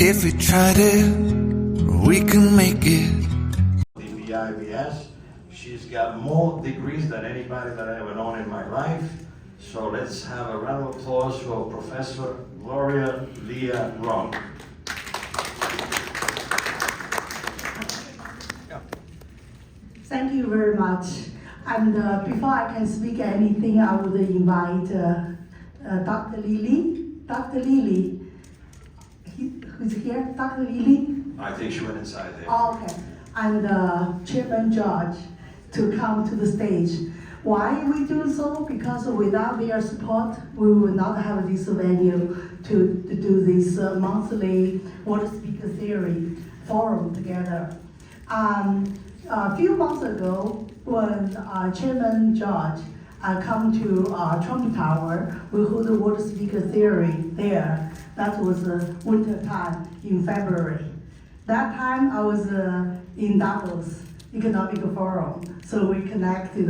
If we tried it, we can make it. In the IBS, she's got more degrees than anybody that I ever known in my life. So let's have a round of applause for Professor Gloria Leah Rom. Thank you very much. And before I can speak anything, I would invite Dr. Lily. Dr. Lily, who's here? Dr. Lily? I think she went inside there. Oh, okay. And Chairman George to come to the stage. Why we do so? Because without their support, we will not have this venue to do this monthly Water Speaker Theory forum together. A few months ago, when Chairman George come to Trump Tower, we hold the Water Speaker Theory there. That was winter time in February. That time I was in Davos Economic Forum, so we connected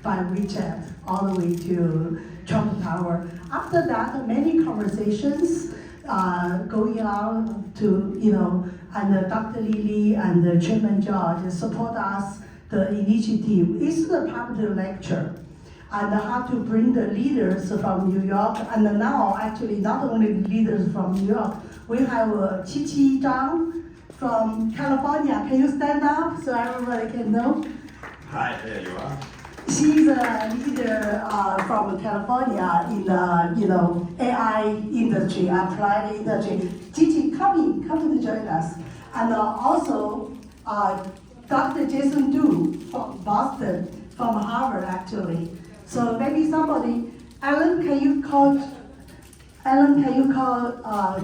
by WeChat all the way to Trump Tower. After that, many conversations going on to, and Dr. Lily and Chairman George support us, the initiative. It's the public lecture and how to bring the leaders from New York, and now actually not only leaders from New York, we have Qiqi Zhang from California. Can you stand up so everybody can know? Hi, there you are. She's a leader from California in the AI industry, applied industry. Gigi, come to join us. And also Dr. Jason Du from Boston, from Harvard actually. So maybe somebody, Alan, can you call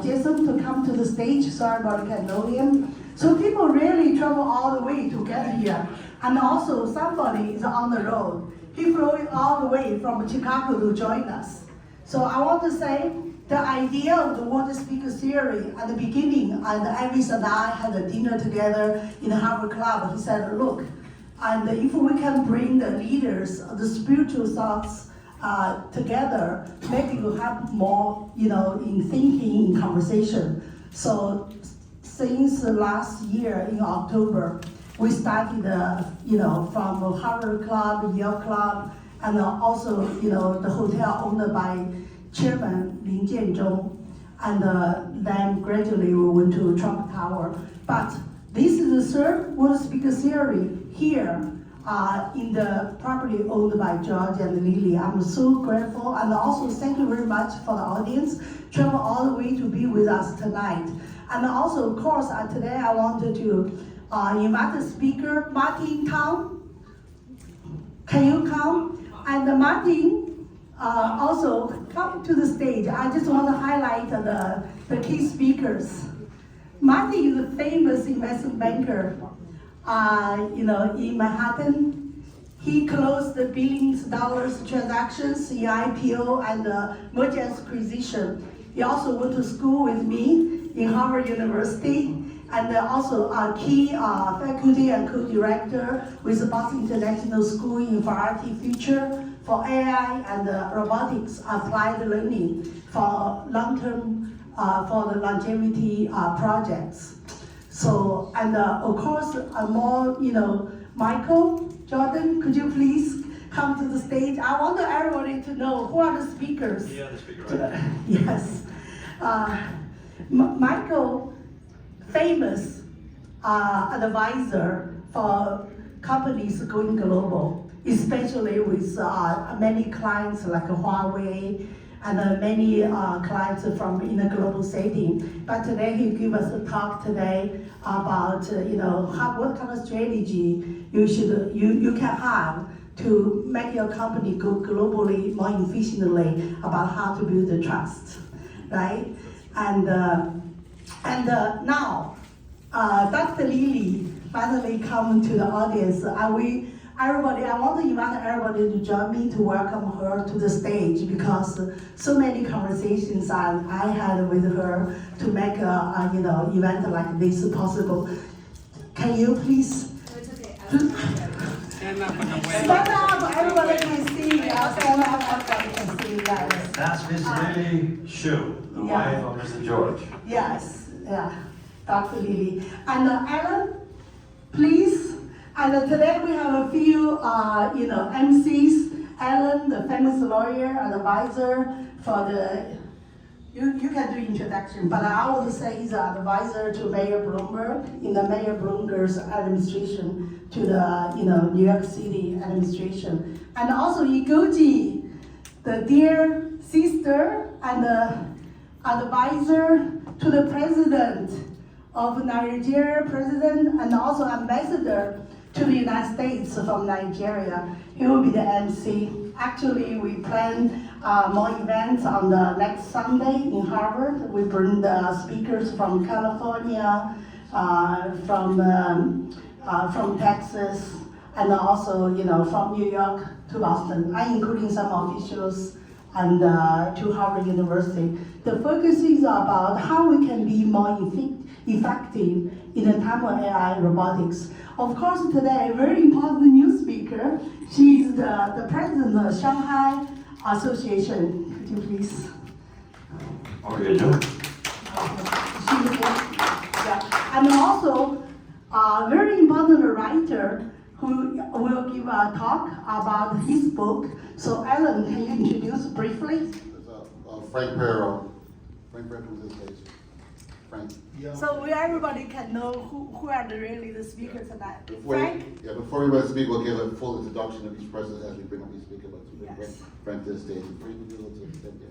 Jason to come to the stage so everybody can know him? So people really travel all the way to get here. And also somebody is on the road. He flew all the way from Chicago to join us. So I want to say the idea of the Water Speaker Theory at the beginning, and Elvis and I had a dinner together in the Harvard Club. He said, look, and if we can bring the leaders of the spiritual thoughts together, maybe we'll have more, in thinking, in conversation. So since last year in October, we started, from Harvard Club, Yale Club, and also, the hotel owned by Chairman Lin Jianzhong, and then gradually we went to Trump Tower. But this is the third Water Speaker Theory here in the property owned by George and Lily. I'm so grateful, and also thank you very much for the audience, travel all the way to be with us tonight. And also, of course, today I wanted to invite the speaker, Martin Tang. Can you come? And Martin, also come to the stage. I just want to highlight the key speakers. Martin is a famous investment banker, in Manhattan. He closed the billions of dollars transactions in IPO and merger and acquisition. He also went to school with me in Harvard University, and also a key faculty and co-director with the Boston International School in Variety Future for AI and robotics applied learning for long-term, for the longevity projects. So, and of course, more, Michael Jordan, could you please come to the stage? I want everybody to know who are the speakers. Yeah, the speaker, right? Yes. Michael, famous advisor for companies going global, especially with many clients like Huawei and many clients from in a global setting. But today he give us a talk today about what kind of strategy you can have to make your company go globally more efficiently, about how to build the trust, right? And now, Dr. Lily finally come to the audience. I want to invite everybody to join me to welcome her to the stage, because so many conversations I had with her to make a event like this possible. Can you please stand up? Everybody can see. Stand up, everybody can see. Yes. That's Miss Lily Xu, the wife of Mr. George. Yes. Yeah, Dr. Lily. And Alan, please. And today we have a few, MCs. Alan, the famous lawyer and advisor for the, you can do introduction, but I would say he's an advisor to Mayor Bloomberg in the Mayor Bloomberg's administration to the, New York City administration. And also Igoji, the dear sister and advisor to the president of Nigeria, president and also ambassador to the United States from Nigeria. He will be the MC. Actually, we plan more events on the next Sunday in Harvard. We bring the speakers from California, from Texas, and also from New York to Boston, including some officials and to Harvard University. The focus is about how we can be more effective in the time of AI robotics. Of course, today, a very important new speaker. She is the president of Shanghai Association. Could you please? How are you doing? Yeah. And also, a very important writer who will give a talk about his book. So, Alan, can you introduce briefly? Frank Perro. Frank Perro comes to the stage. Frank. Yeah. So everybody can know who are really the speakers tonight. Frank? Before we speak, we'll give a full introduction of each person as we bring up each speaker. But Yes. Frank to the stage. Frank, would you like to stand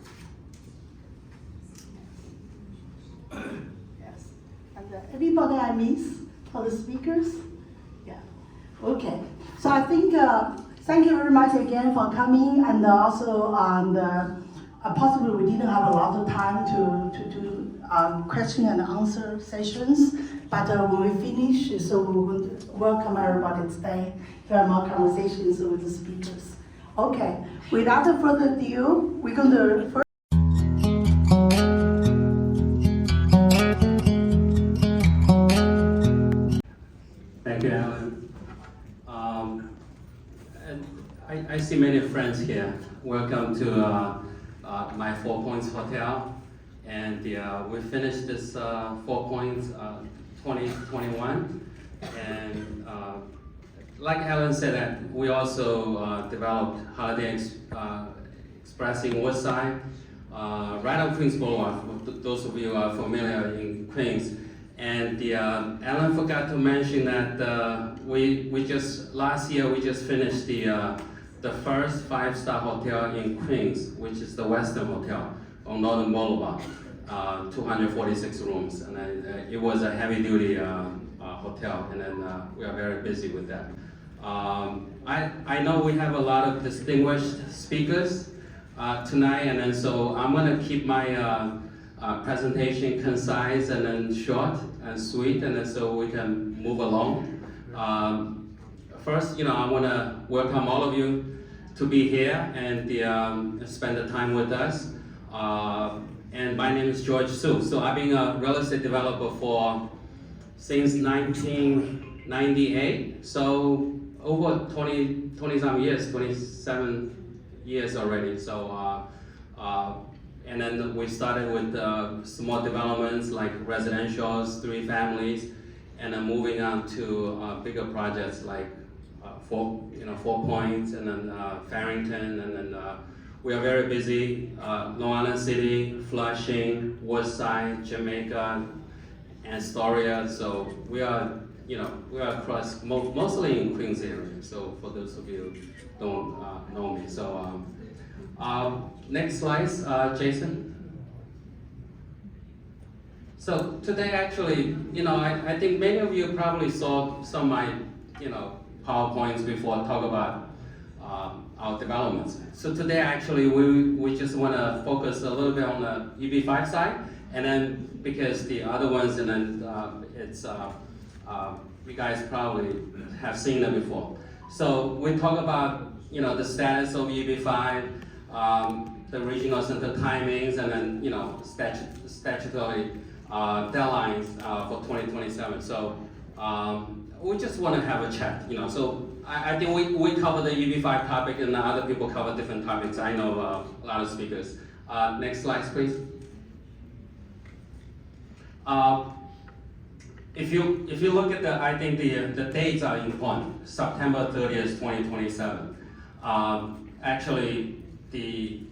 there? Yes. And anybody I miss for the speakers? Yeah. Okay. So I think, thank you very much again for coming, and also possibly we didn't have a lot of time to do question and answer sessions, but when we finish, so we will welcome everybody today to have more conversations with the speakers. Okay, without further ado, we're going to first. Thank you, Alan. I see many friends here. Welcome to my 4 Points Hotel. And we finished this 4 Points 2021. And like Alan said, that we also developed Holiday Express in Woodside, right on Queens Boulevard, for those of you who are familiar in Queens. And Alan forgot to mention that last year we just finished the first 5-star hotel in Queens, which is the Western Hotel on Northern Boulevard, 246 rooms, and it was a heavy-duty hotel, and then we are very busy with that. I know we have a lot of distinguished speakers tonight, and then so I'm going to keep my presentation concise and then short and sweet, and then so we can move along. First, I want to welcome all of you to be here and spend the time with us. And my name is George Su. So I've been a real estate developer since 1998. So over 20-some years, 27 years already. So and then we started with small developments like residentials, 3 families, and then moving on to bigger projects like 4 Points, and then Farrington, and then we are very busy. Long Island City, Flushing, Woodside, Jamaica, and Astoria. So we are across mostly in Queens area. So for those of you who don't know me, so next slide, Jason. So today, actually, I think many of you probably saw some of my, PowerPoints before talk about our developments. So today, actually, we just want to focus a little bit on the EB5 side, and then because the other ones, and then it's you guys probably have seen them before. So we talk about the status of EB5, the regional center timings, and then statutory deadlines for 2027. So we just want to have a chat, So I think we cover the EB5 topic, and other people cover different topics. I know a lot of speakers. Next slide, please. If you look at I think the dates are important. September 30th, 2027. Actually, we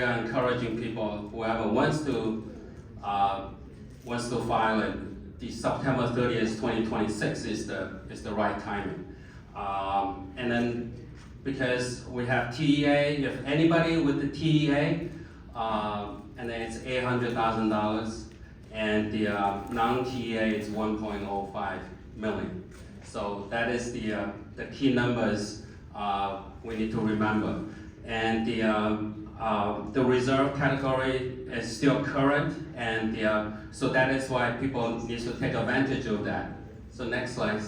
are encouraging people, whoever wants to file it. The September 30th, 2026 is the right timing. And then because we have TEA, if anybody with the TEA, and then it's $800,000. And the non-TEA is 1.05 million. So that is the key numbers we need to remember. And the reserve category is still current, and so that is why people need to take advantage of that. So next slide.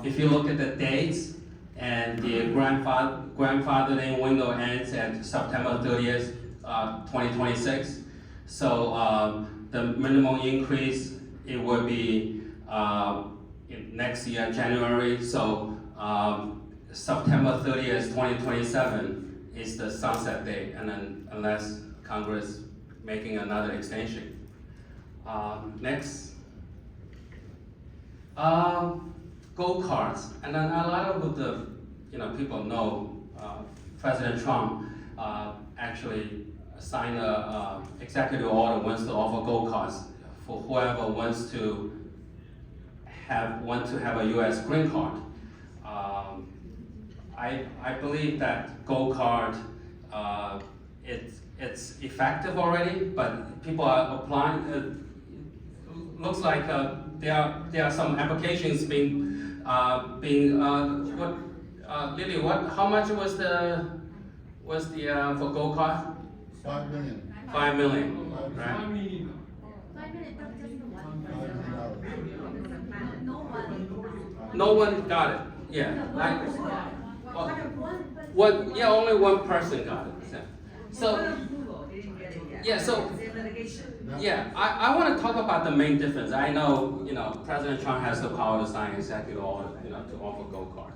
If you look at the dates, and the grandfathering window ends at September 30th, 2026. So the minimum increase, it will be next year, January. So September 30th, 2027 is the sunset date, and then unless Congress making another extension. Next. Go-karts, and then a lot of the people know President Trump actually signed a executive order wants to offer go-karts for whoever wants to have a U.S. green card. I believe that go-kart it's effective already, but people are applying. Looks like there are some applications being Lily, how much was the for go-kart? 5 million. 5 million, right? 5 million. No one got it. Yeah. Only one person got it. So I want to talk about the main difference. I know, President Trump has the power to sign executive order, to offer go-kart.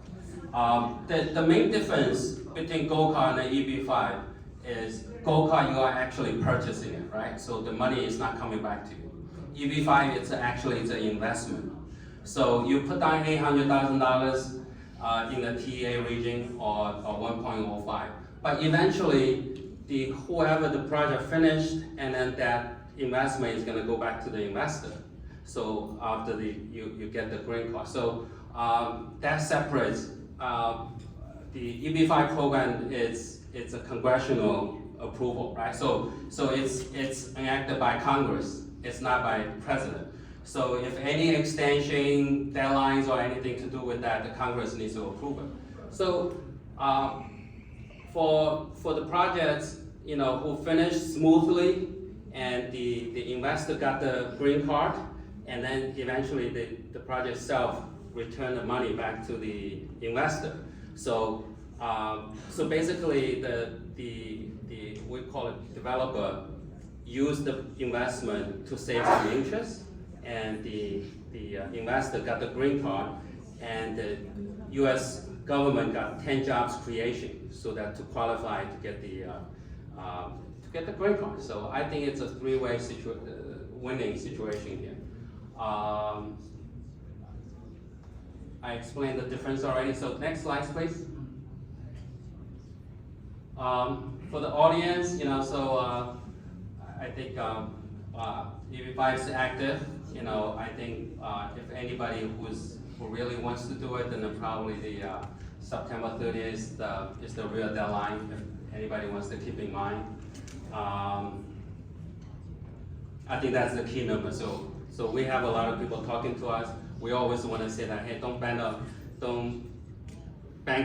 The main difference between go-kart and the EB5 is go-kart, you are actually purchasing it, right? So the money is not coming back to you. EB5, it's an investment. So you put down $800,000 in the TEA region or 1.05. But eventually, whoever the project finished, and then that investment is going to go back to the investor. So after you get the green card. So that separates the EB5 program. It's a congressional approval, right? So it's enacted by Congress. It's not by president. So if any extension, deadlines, or anything to do with that, the Congress needs to approve it. So for the projects, who finished smoothly, and the investor got the green card, and then eventually the project itself returned the money back to the investor. So basically we call it developer use the investment to save some interest, and the investor got the green card, and the U.S. government got 10 jobs creation, so that to qualify to get the green card. So I think it's a three-way winning situation here. I explained the difference already. So next slide, please. For the audience, I think EB5 is active. I think if anybody who really wants to do it, then probably the September 30th is the real deadline. If anybody wants to keep in mind, I think that's the key number. So we have a lot of people talking to us. We always want to say that, hey, don't bank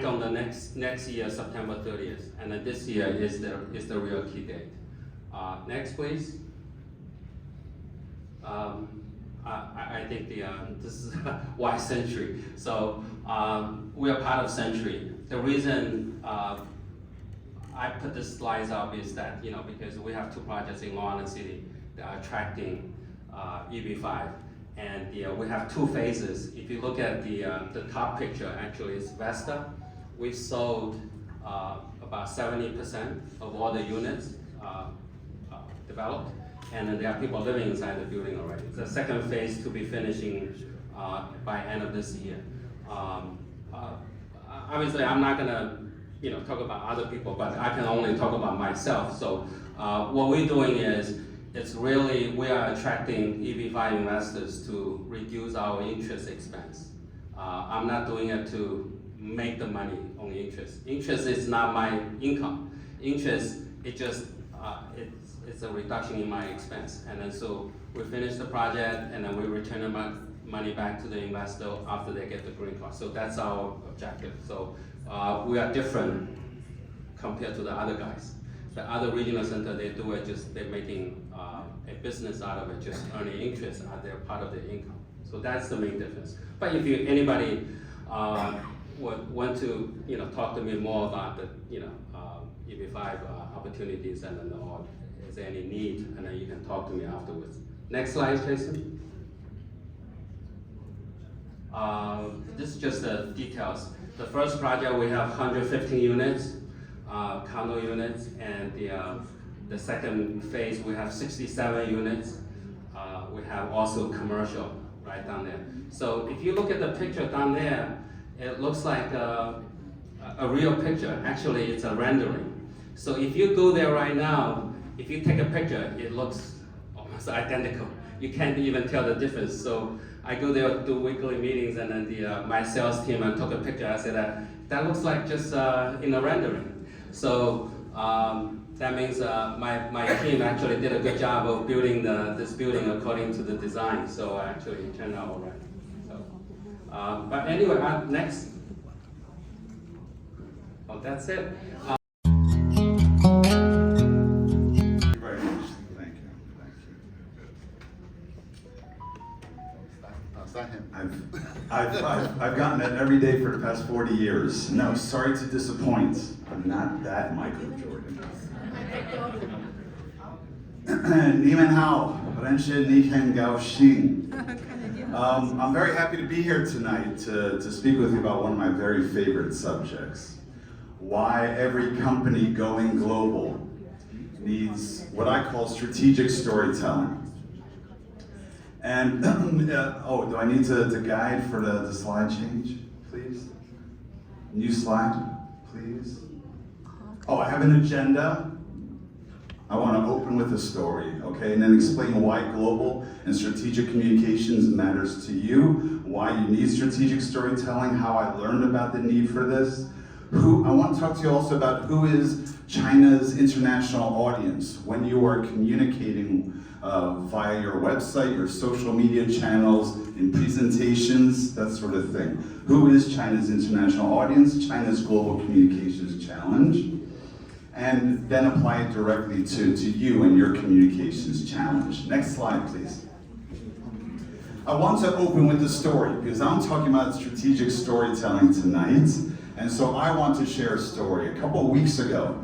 on the next year, September 30th, and then this year is the real key date. Next, please. I think this is why Century. So we are part of Century. The reason I put this slides up is that because we have two projects in Long Island City that are attracting EB5, and we have two phases. If you look at the top picture, actually it's Vesta. We've sold about 70% of all the units developed, and then there are people living inside the building already. The second phase to be finishing by end of this year. Obviously, I'm not gonna talk about other people, but I can only talk about myself. So what we're doing is, we are attracting EB5 investors to reduce our interest expense. I'm not doing it to make the money on interest. Interest is not my income. Interest, it's a reduction in my expense. And then so we finish the project and then we return the money back to the investor after they get the green card. So that's our objective. So we are different compared to the other guys. The other regional center, they do it they're making a business out of it, just earning interest out there, part of their income. So that's the main difference. But if anybody would want to talk to me more about the EB5 opportunities and then or is there any need, and then you can talk to me afterwards. Next slide, Jason. This is just the details. The first project we have 115 units, condo units, and the second phase we have 67 units. We have also commercial right down there. So if you look at the picture down there, it looks like a real picture. Actually, it's a rendering. So if you go there right now, if you take a picture, it looks almost identical. You can't even tell the difference. So I go there, do weekly meetings, and then my sales team and took a picture. I said that looks like just in a rendering. So that means my team actually did a good job of building this building according to the design. So actually it turned out all right. So, but anyway, next. Oh, that's it. I've gotten it every day for the past 40 years. No, sorry to disappoint. I'm not that Michael Jordan. 你们好，认识你很高兴。I'm very happy to be here tonight to speak with you about one of my very favorite subjects. Why every company going global needs what I call strategic storytelling. And, do I need to guide for the slide change, please? New slide, please. Oh, I have an agenda. I want to open with a story, okay? And then explain why global and strategic communications matters to you, why you need strategic storytelling, how I learned about the need for this. I want to talk to you also about who is China's international audience when you are communicating via your website, your social media channels, in presentations, that sort of thing. Who is China's international audience, China's Global Communications Challenge, and then apply it directly to you and your communications challenge. Next slide, please. I want to open with a story because I'm talking about strategic storytelling tonight, and so I want to share a story. A couple of weeks ago,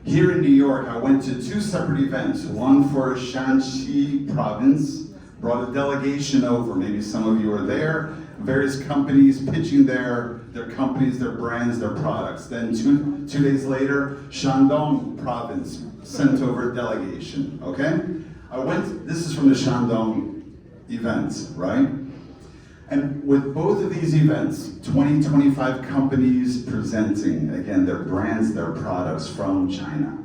here in New York, I went to two separate events, one for Shanxi province, brought a delegation over, maybe some of you are there, various companies pitching their companies, their brands, their products. Then two days later, Shandong province sent over a delegation, okay? This is from the Shandong event, right? And with both of these events, 25 companies presenting, again, their brands, their products from China.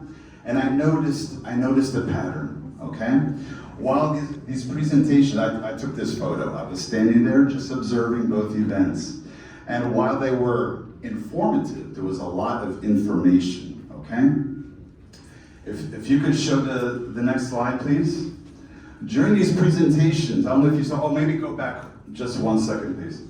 And I noticed a pattern, okay? While these presentations, I took this photo. I was standing there just observing both events. And while they were informative, there was a lot of information, okay? If you could show the next slide, please. During these presentations, I don't know if you saw, maybe go back just 1 second, please.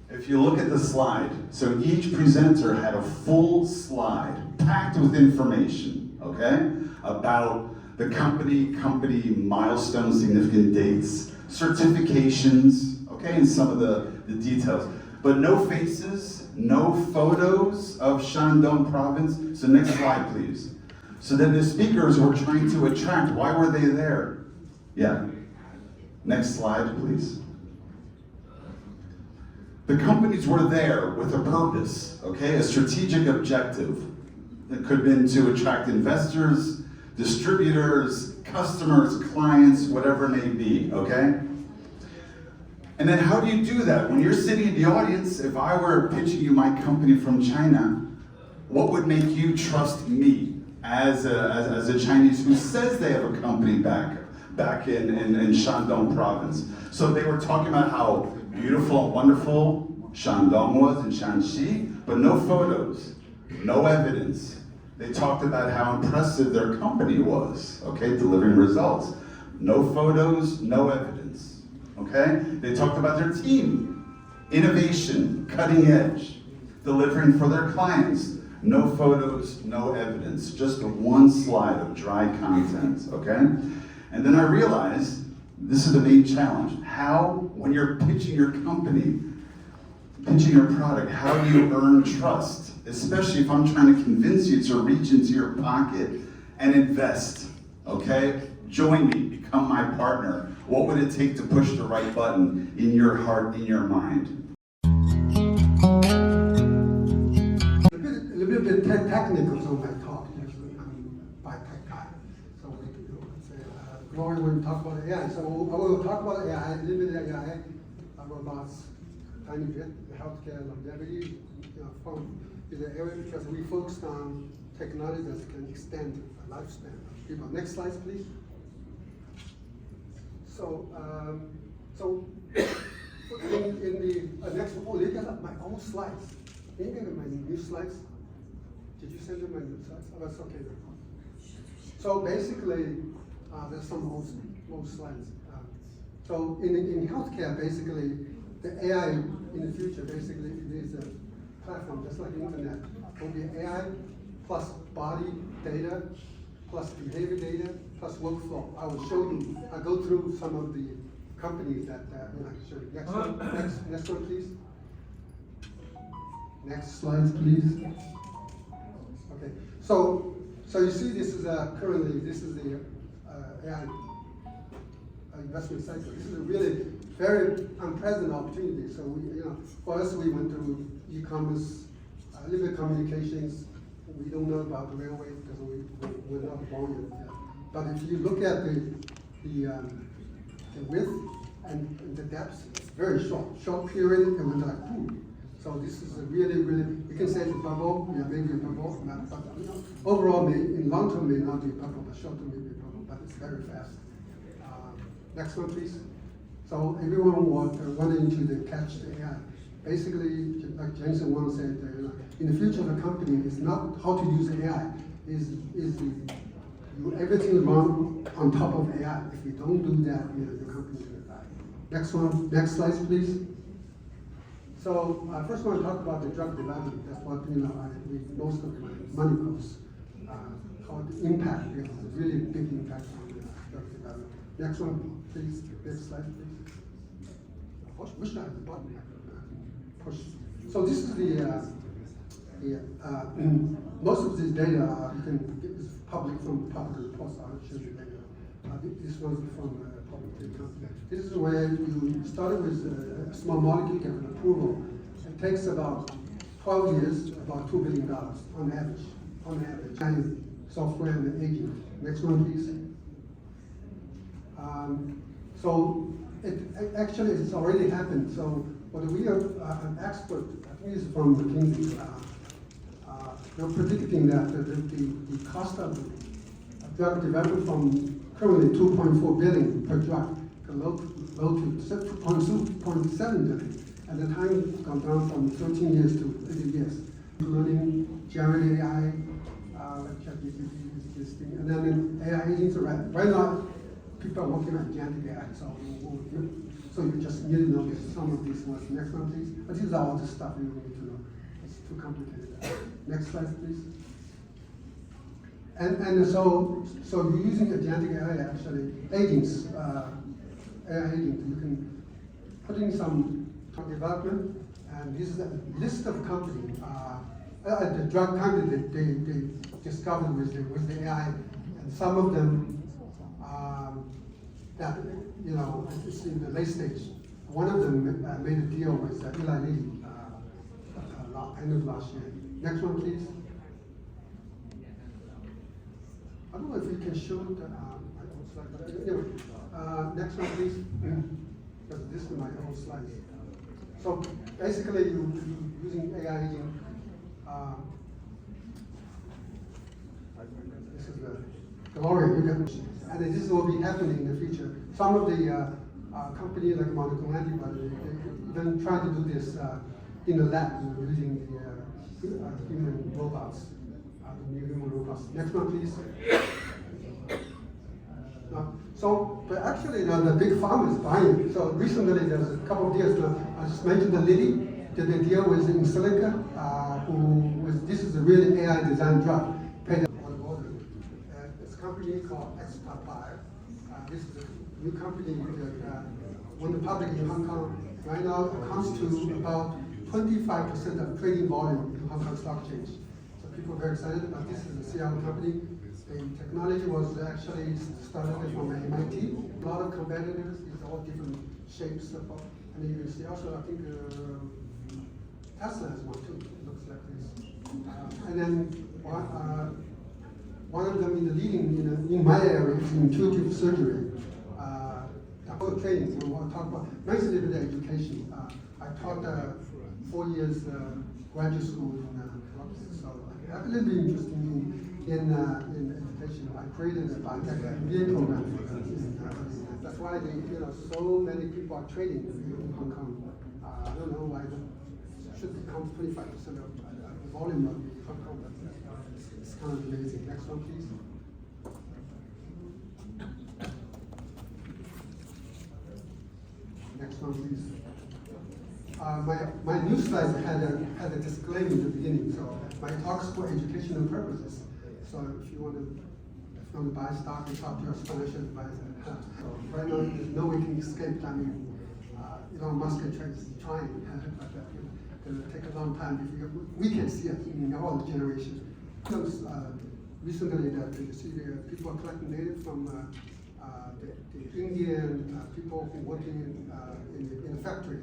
If you look at the slide, so each presenter had a full slide packed with information, okay? About the company milestones, significant dates, certifications, okay, and some of the details. But no faces, no photos of Shandong province. So next slide, please. So then the speakers were trying to attract, why were they there? Yeah. Next slide, please. The companies were there with a purpose, okay? A strategic objective. It could have been to attract investors, distributors, customers, clients, whatever it may be, okay? And then how do you do that? When you're sitting in the audience, if I were pitching you my company from China, what would make you trust me as a Chinese who says they have a company back in Shandong province? So they were talking about how beautiful and wonderful Shandong was in Shanxi, but no photos, no evidence. They talked about how impressive their company was, okay, delivering results. No photos, no evidence, okay? They talked about their team, innovation, cutting edge, delivering for their clients. No photos, no evidence, just one slide of dry content, okay? And then I realized this is the main challenge. How, when you're pitching your company, pitching your product, how do you earn trust? Especially if I'm trying to convince you to reach into your pocket and invest, okay? Join me, become my partner. What would it take to push the right button in your heart, in your mind? A little bit technical on my talk. Usually I'm a tech guy, so we say Gloria will talk about AI. So I will talk about AI, a little bit of AI, about tiny bit, healthcare longevity, from the area because we focused on technology that can extend the lifespan of people. Next slide, please. So, in the next, they got my old slides. They got my new slides. Did you send them my new slides? Oh, that's okay. So basically, there's some old slides. So in healthcare, basically, the AI in the future, basically, it is a platform just like the internet. It will be AI plus body data, plus behavior data, plus workflow. I will show you, I'll go through some of the companies that I can show you. Next one, next one, please. Next slide, please. Okay, so you see this is currently, this is the AI investment cycle. This is a really very unprecedented opportunity. So we, for us, we went through e-commerce, a little bit communications. We don't know about the railway because we're not born yet. But if you look at the width and the depth, it's very short period, and we're like, boom. So this is a really, you can say it's a bubble, maybe a bubble, but overall, in long term may not be a bubble, but short term may be a bubble, but it's very fast. Next one, please. So everyone wanted to catch the AI. Basically, like Jensen once said, in the future of the company, it's not how to use AI, is everything run on top of AI. If you don't do that, the company will die. Next one, next slide, please. So I first want to talk about the drug development. That's what most of my money goes. How the impact, a really big impact on drug development. Next one, please. Next slide, please. Which side of the button? Push. So this is most of this data you can get is public from public reports. I'll show you later. This one's from public data. This is where you started with a small molecule, get an approval. It takes about 12 years, about $2 billion on average. And software and aging. Next one, please. So actually, it's already happened. So what we are an expert, I think it's from McKinsey. They're predicting that the cost of drug development from currently 2.4 billion per drug can low to 2.7 billion. At the time, it's gone down from 13 years to 80 years. Learning, generative AI, ChatGPT, this thing, and then AI agents. Right now, people are working on generative AI. So you just need to know some of these ones. Next one, please. But these are all the stuff you need to know. It's too complicated. Next slide, please. And so you're using agentic AI actually agents, AI agents. You can put in some development, and this is a list of companies. The drug company they discovered with the AI, and some of them that it's in the late stage. One of them made a deal with Eli Lilly end of last year. Next one, please. I don't know if we can show the my old slide, but anyway, next one please. Because this is my old slide. So basically, you using AI agent. This is the Gloria, you can, and this will be happening in the future. Some of the companies like monoclonal antibody, they even try to do this in the lab, using the human robots, the new human robots. Next one, please. But actually, the big pharma is buying it. So recently, there's a couple of years, I just mentioned the Lilly, did a deal with in Silica, this is a really AI design drug. It's a company called Expire. This is a new company that went public in Hong Kong. Right now, it comes to about 25% of trading volume in Hong Kong Stock Exchange. So people are very excited about this. Is a Seattle company. The technology was actually started from MIT. A lot of competitors, these are all different shapes. And you can see also, I think, Tesla has one too. It looks like this. And then one of them in the leading in my area is intuitive surgery. The whole training, we want to talk about basically the education. I taught 4 years graduate school in Columbus, so I have a little bit interested in education. I created a biotech MBA program for them. That's why so many people are trading in Hong Kong. I don't know why it should become 25% of the volume of Hong Kong, but it's kind of amazing. Next one, please. Next one, please. My new slides had a disclaimer at the beginning, so my talks for educational purposes. So if you want to buy stock, you talk to your financial advisor. So right now, there's no way to escape. I mean, Elon Musk is trying, but it'll take a long time before we can see it in our generation. Because recently, you see the people are collecting data from the Indian people who working in the factory.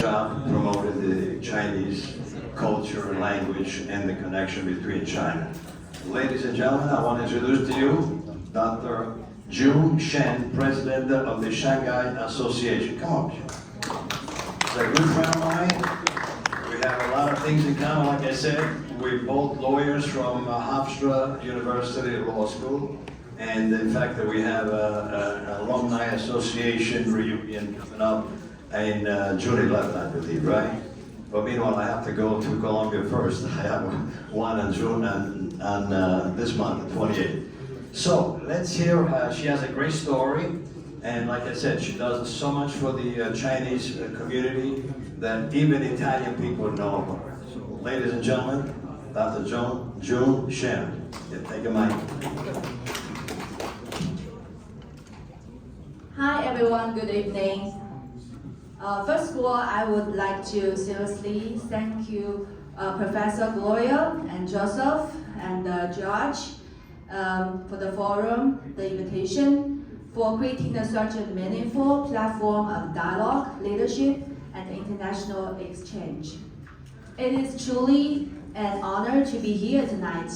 Job promoted the Chinese culture, language, and the connection between China. Ladies and gentlemen, I want to introduce to you Dr. Jun Shen, president of the Shanghai Association. Come on, Jun. He's a good friend of mine. We have a lot of things in common. Like I said, we're both lawyers from Hofstra University Law School. And in fact, we have an alumni association reunion coming up in June 11th, I believe, right? But meanwhile, I have to go to Colombia first. I have one in June and this month, the 28th. So let's hear, she has a great story. And like I said, she does so much for the Chinese community that even Italian people know about her. So ladies and gentlemen, Dr. Jun Shen. Yeah, take a mic. Hi everyone, good evening. First of all, I would like to seriously thank you, Professor Gloria and Joseph and George for the forum, the invitation, for creating such a meaningful platform of dialogue, leadership, and international exchange. It is truly an honor to be here tonight.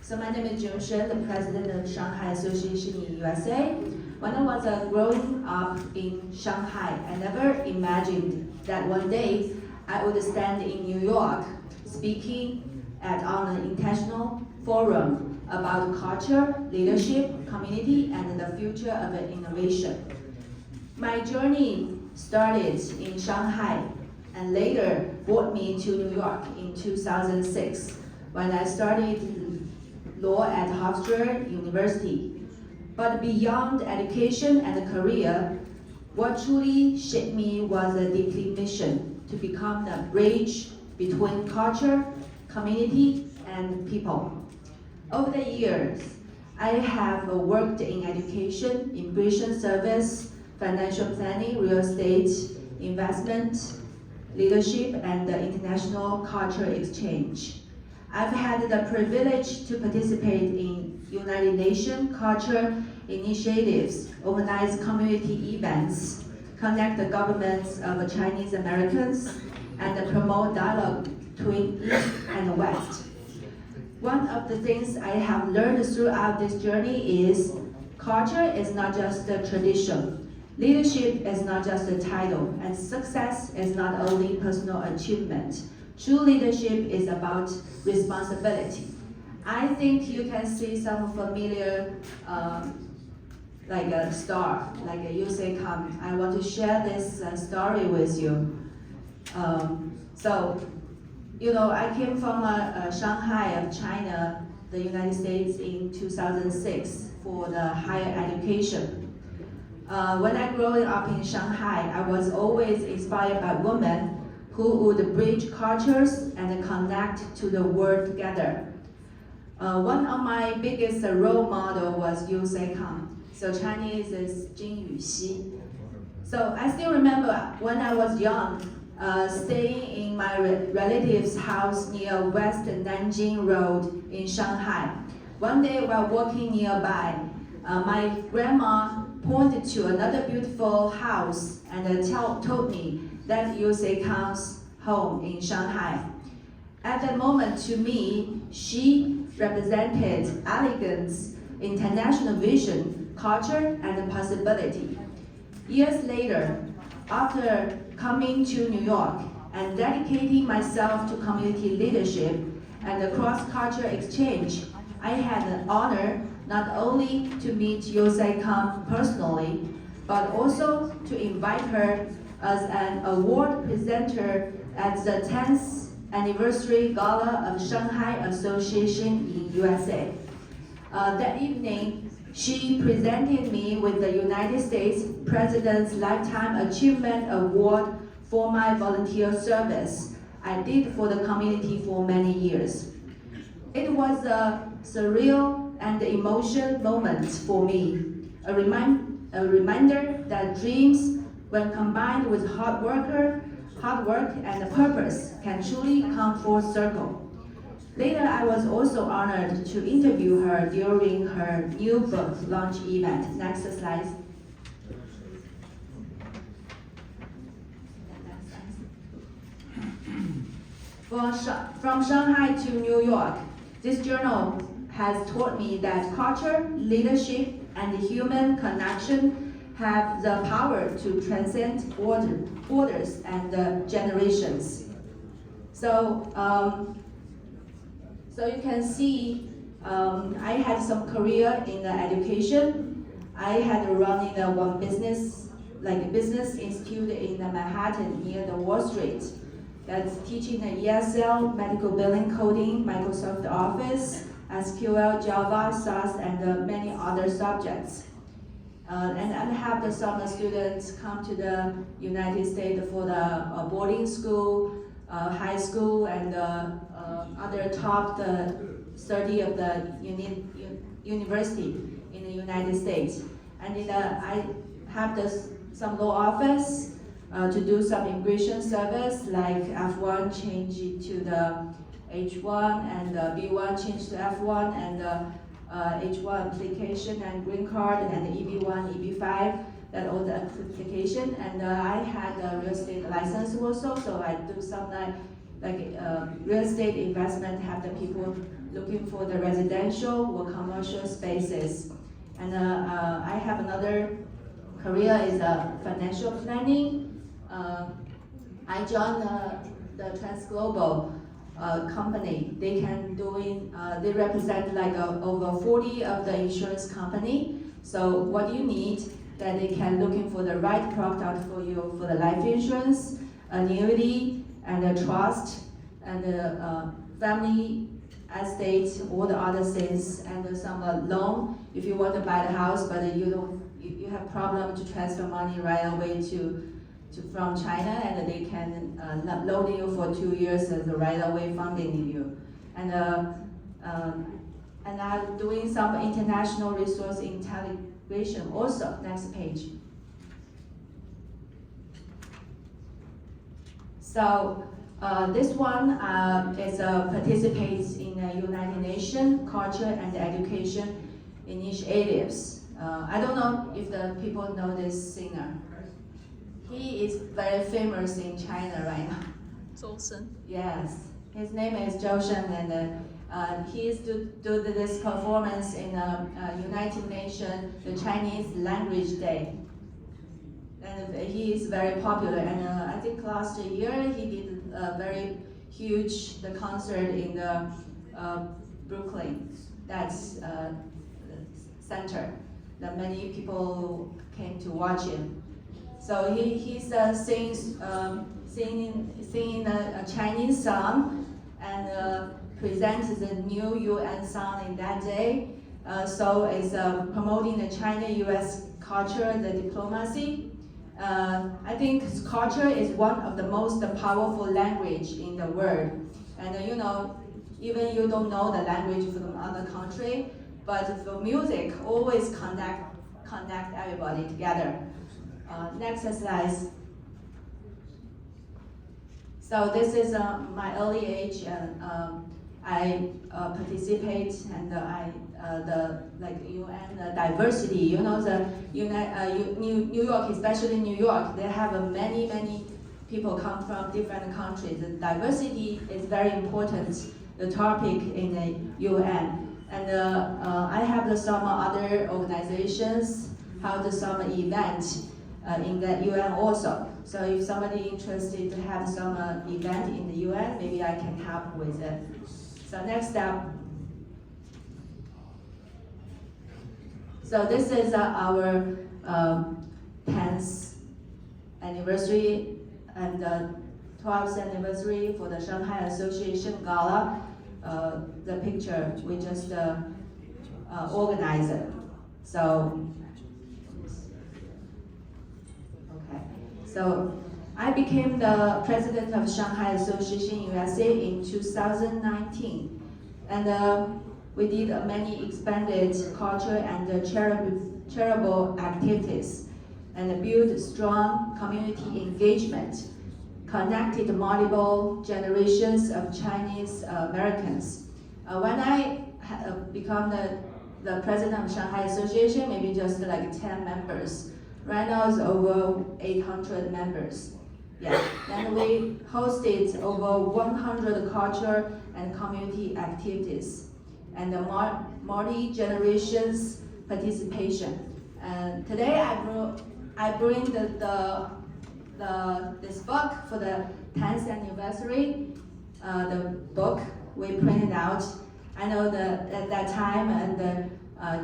So my name is Jun Shen, the president of Shanghai Association in USA. When I was growing up in Shanghai, I never imagined that one day I would stand in New York speaking on an international forum about culture, leadership, community, and the future of innovation. My journey started in Shanghai and later brought me to New York in 2006 when I started law at Hofstra University. But beyond education and career, what truly shaped me was a deep mission to become the bridge between culture, community, and people. Over the years, I have worked in education, immigration service, financial planning, real estate, investment, leadership, and international culture exchange. I've had the privilege to participate in United Nations culture initiatives, organize community events, connect the governments of Chinese Americans, and promote dialogue between East and West. One of the things I have learned throughout this journey is culture is not just a tradition. Leadership is not just a title, and success is not only personal achievement. True leadership is about responsibility. I think you can see some familiar, like a star, like a USA Come. I want to share this story with you. I came from Shanghai, China, the United States in 2006 for the higher education. When I grew up in Shanghai, I was always inspired by women who would bridge cultures and connect to the world together. One of my biggest role model was Yu Sei-kang. So Chinese is Jin Yuxi. So I still remember when I was young, staying in my relative's house near West Nanjing Road in Shanghai. One day while walking nearby, my grandma pointed to another beautiful house and told me that Yu Sei-kang's home in Shanghai. At that moment, to me, she represented elegance, international vision, culture, and possibility. Years later, after coming to New York and dedicating myself to community leadership and cross-cultural exchange, I had the honor not only to meet Yu Sei-kang personally, but also to invite her as an award presenter at the 10th anniversary gala of Shanghai Association in USA. That evening, she presented me with the United States President's Lifetime Achievement Award for my volunteer service I did for the community for many years. It was a surreal and emotional moment for me, a reminder that dreams, when combined with hard work and purpose, can truly come full circle. Later, I was also honored to interview her during her new book launch event. Next slide. From Shanghai to New York, this journal has taught me that culture, leadership, and human connection have the power to transcend borders and generations. So you can see, I had some career in education. I had run in one business, like a business institute in Manhattan near the Wall Street. That's teaching the ESL, medical billing coding, Microsoft Office, SQL, Java, SAS, and many other subjects. And I have some students come to the United States for the boarding school, high school, and other top 30 of the university in the United States. And I have some law office to do some immigration service, like F1 change it to the H1, and B1 change to F1, and H1 application and green card, and EB1, EB5, that all the application. And I had a real estate license also, so I do some real estate investment, have the people looking for the residential or commercial spaces. And I have another career is financial planning. I joined the Transglobal company. They they represent over 40 of the insurance company. So what you need, that they can looking for the right product for you for the life insurance, annuity, and a trust, and family estate, all the other things, and some loan. If you want to buy the house, but you have problem to transfer money right away from China, and they can loan you for 2 years as a right away funding you. And I'm doing some international resource integration also. Next page. So this one is participates in the United Nations Culture and Education Initiatives. I don't know if the people know this singer. He is very famous in China right now. Zhou Shen. Yes, His name is Zhou Shen, and he is to do this performance in United Nations, the Chinese Language Day. And he is very popular. And I think last year he did a very huge concert in the Brooklyn. That's center. That many people came to watch him. So he singing a Chinese song and presents the new UN song in that day. So it's promoting the China-US culture, the diplomacy. I think culture is one of the most powerful language in the world. And you know, even you don't know the language from other country, but the music always connect everybody together. Next slide. So this is my early age, and I participate and the UN diversity. You know, the New York, especially New York, they have many people come from different countries. The diversity is very important. The topic in the UN, and I have some other organizations held some event in the UN also. So if somebody interested to have some event in the UN, maybe I can help with it. So next step. So this is our 10th anniversary and 12th anniversary for the Shanghai Association Gala. The picture we just organized it. So, okay. So I became the president of Shanghai Association USA in 2019, and we did many expanded culture and charitable activities, and built strong community engagement, connected multiple generations of Chinese Americans. When I become the president of Shanghai Association, maybe just like 10 members. Right now it's over 800 members. Yeah, and we hosted over 100 culture and community activities, and multi-generations participation. And today I bring this book for the 10th anniversary. The book we printed out. I know that at that time, and the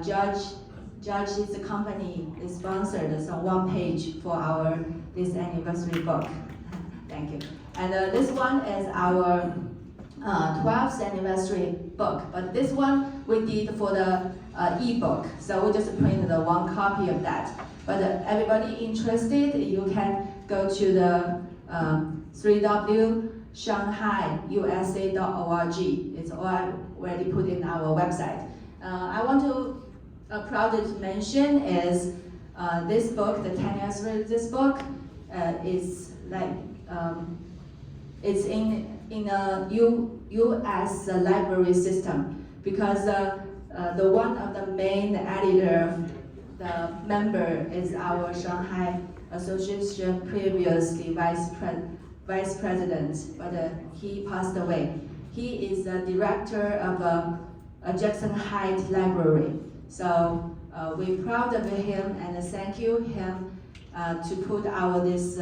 Judge's company is sponsored some one page for this anniversary book. Thank you. And this one is our 12th anniversary book, but this one we did for the e-book. So we just printed one copy of that. But everybody interested, you can go to the www.shanghaiusa.org. It's already put in our website. I want to proudly mention is this book, the 10 years of this book, is like it's in a U.S. library system, because the one of the main editor, the member is our Shanghai Association previously vice president, but he passed away. He is the director of Jackson Heights Library. So we're proud of him and thank you him to put this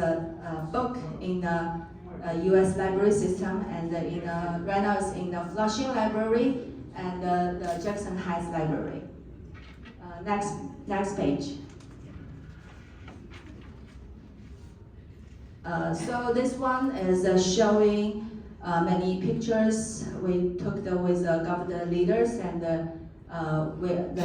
book in the U.S. library system, and right now it's in the Flushing Library and the Jackson Heights Library. Next page. So this one is showing many pictures we took with government leaders, and the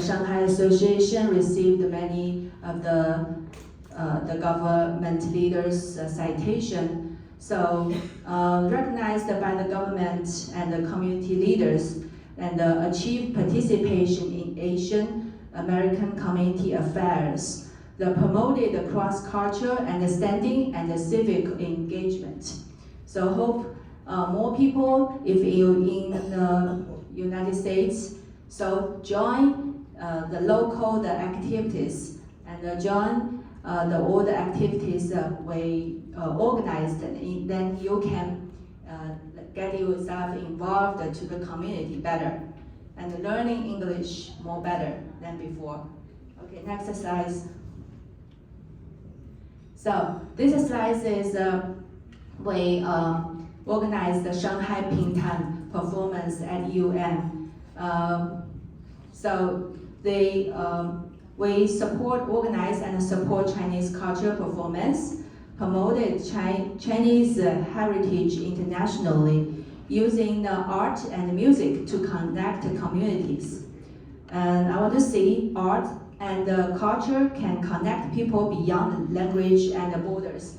Shanghai Association received many of the government leaders' citation. So recognized by the government and the community leaders, and achieved participation in Asian American community affairs. They promoted cross-cultural understanding and civic engagement. So hope more people, if you're in the United States, so join the local activities, and join all the activities we organized, and then you can get yourself involved to the community better and learning English more better than before. Okay, next slide. So this slide is we organized the Shanghai Pingtan performance at UN. So we organize and support Chinese culture performance, promoted Chinese heritage internationally, using the art and music to connect communities. And I want to see art and culture can connect people beyond language and borders.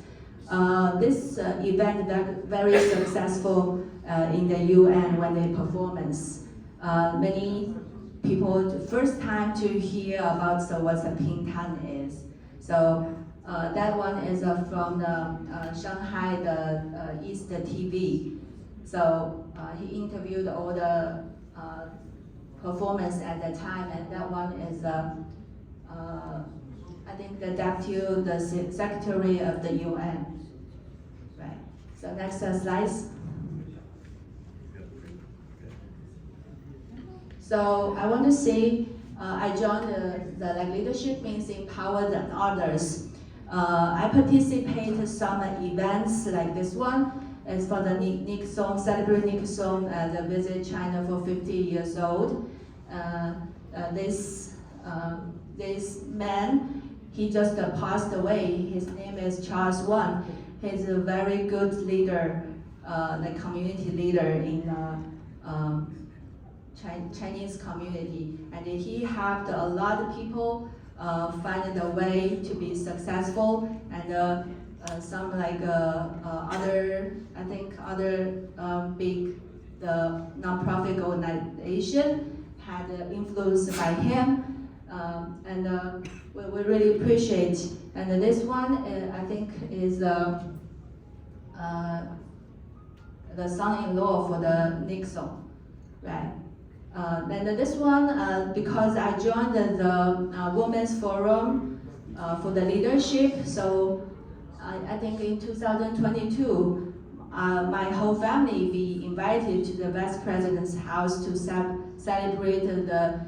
This event very successful in the UN when they performance. Many people the first time to hear about what the Pingtan is. So that one is from the Shanghai the East TV. So he interviewed all the performance at the time, and that one is I think the deputy, the secretary of the UN. Right. So next slide. So I want to say I joined the leadership means empower the others. I participate in some events like this one. It's for the Nixon, celebrate Nixon the visit China for 50 years old. This man, he just passed away. His name is Charles Wan. He's a very good leader, the community leader in Chinese community, and he helped a lot of people find a way to be successful, and some like other big the non-profit organization had influence by him, and we really appreciate. And this one I think is the son-in-law for the Nixon, right? And this one, because I joined the Women's Forum for the leadership, so I think in 2022, my whole family be invited to the Vice President's house to celebrate the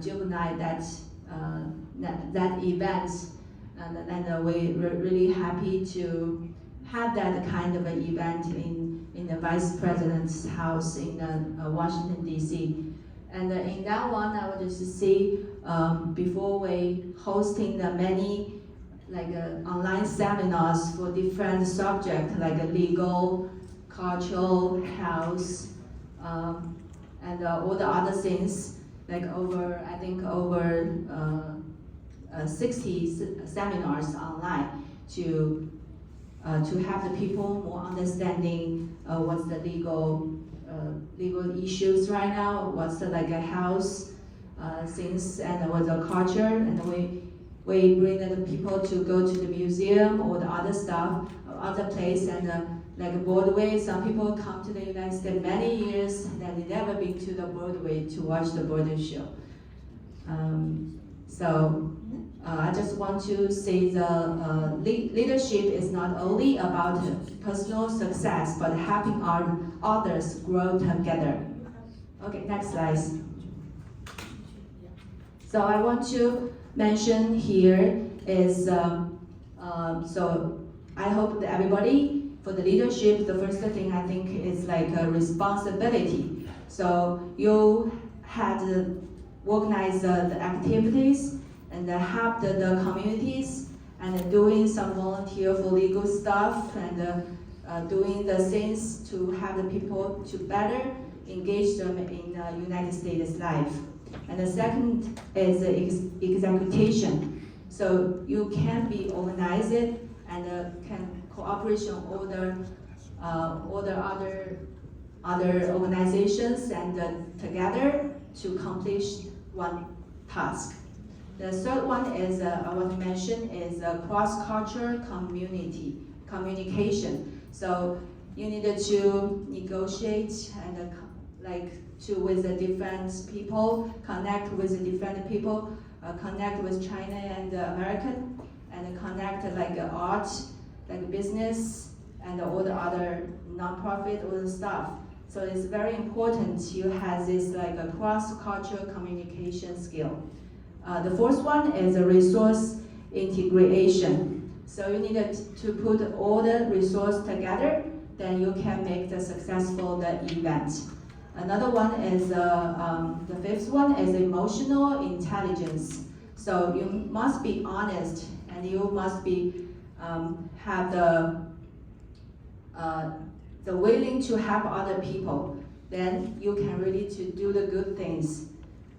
juvenile that event, and we're really happy to have that kind of an event in the Vice President's house in Washington D.C. And in that one, I would just see before we hosting the many online seminars for different subjects like legal, cultural, health, and all the other things. Like over 60 seminars online to have the people more understanding what's the legal issues right now, what's the health things, and what's the culture, and we bring the people to go to the museum or the other stuff, other place, and like Broadway. Some people come to the United States many years that they never been to the Broadway to watch the Broadway show. So I just want to say the leadership is not only about personal success, but helping others grow together. Okay, next slide. So I want to mention here is, so I hope that everybody, for the leadership, the first thing I think is like a responsibility. So you had organized the activities and helped the communities and doing some volunteer for legal stuff and doing the things to have the people to better engage them in United States life. And the second is execution. So you can be organized and can cooperation all the other organizations and together to accomplish one task. The third one is I want to mention is cross-cultural communication. So you need to negotiate and with the different people, connect with the different people, connect with China and American, and connect art, business, and all the other non-profit, all the stuff. So it's very important you have this like a cross-cultural communication skill. The fourth one is a resource integration. So you need to put all the resources together, then you can make the successful event. Another one is, the fifth one is emotional intelligence. So you must be honest and you must be, have the willing to help other people. Then you can really to do the good things.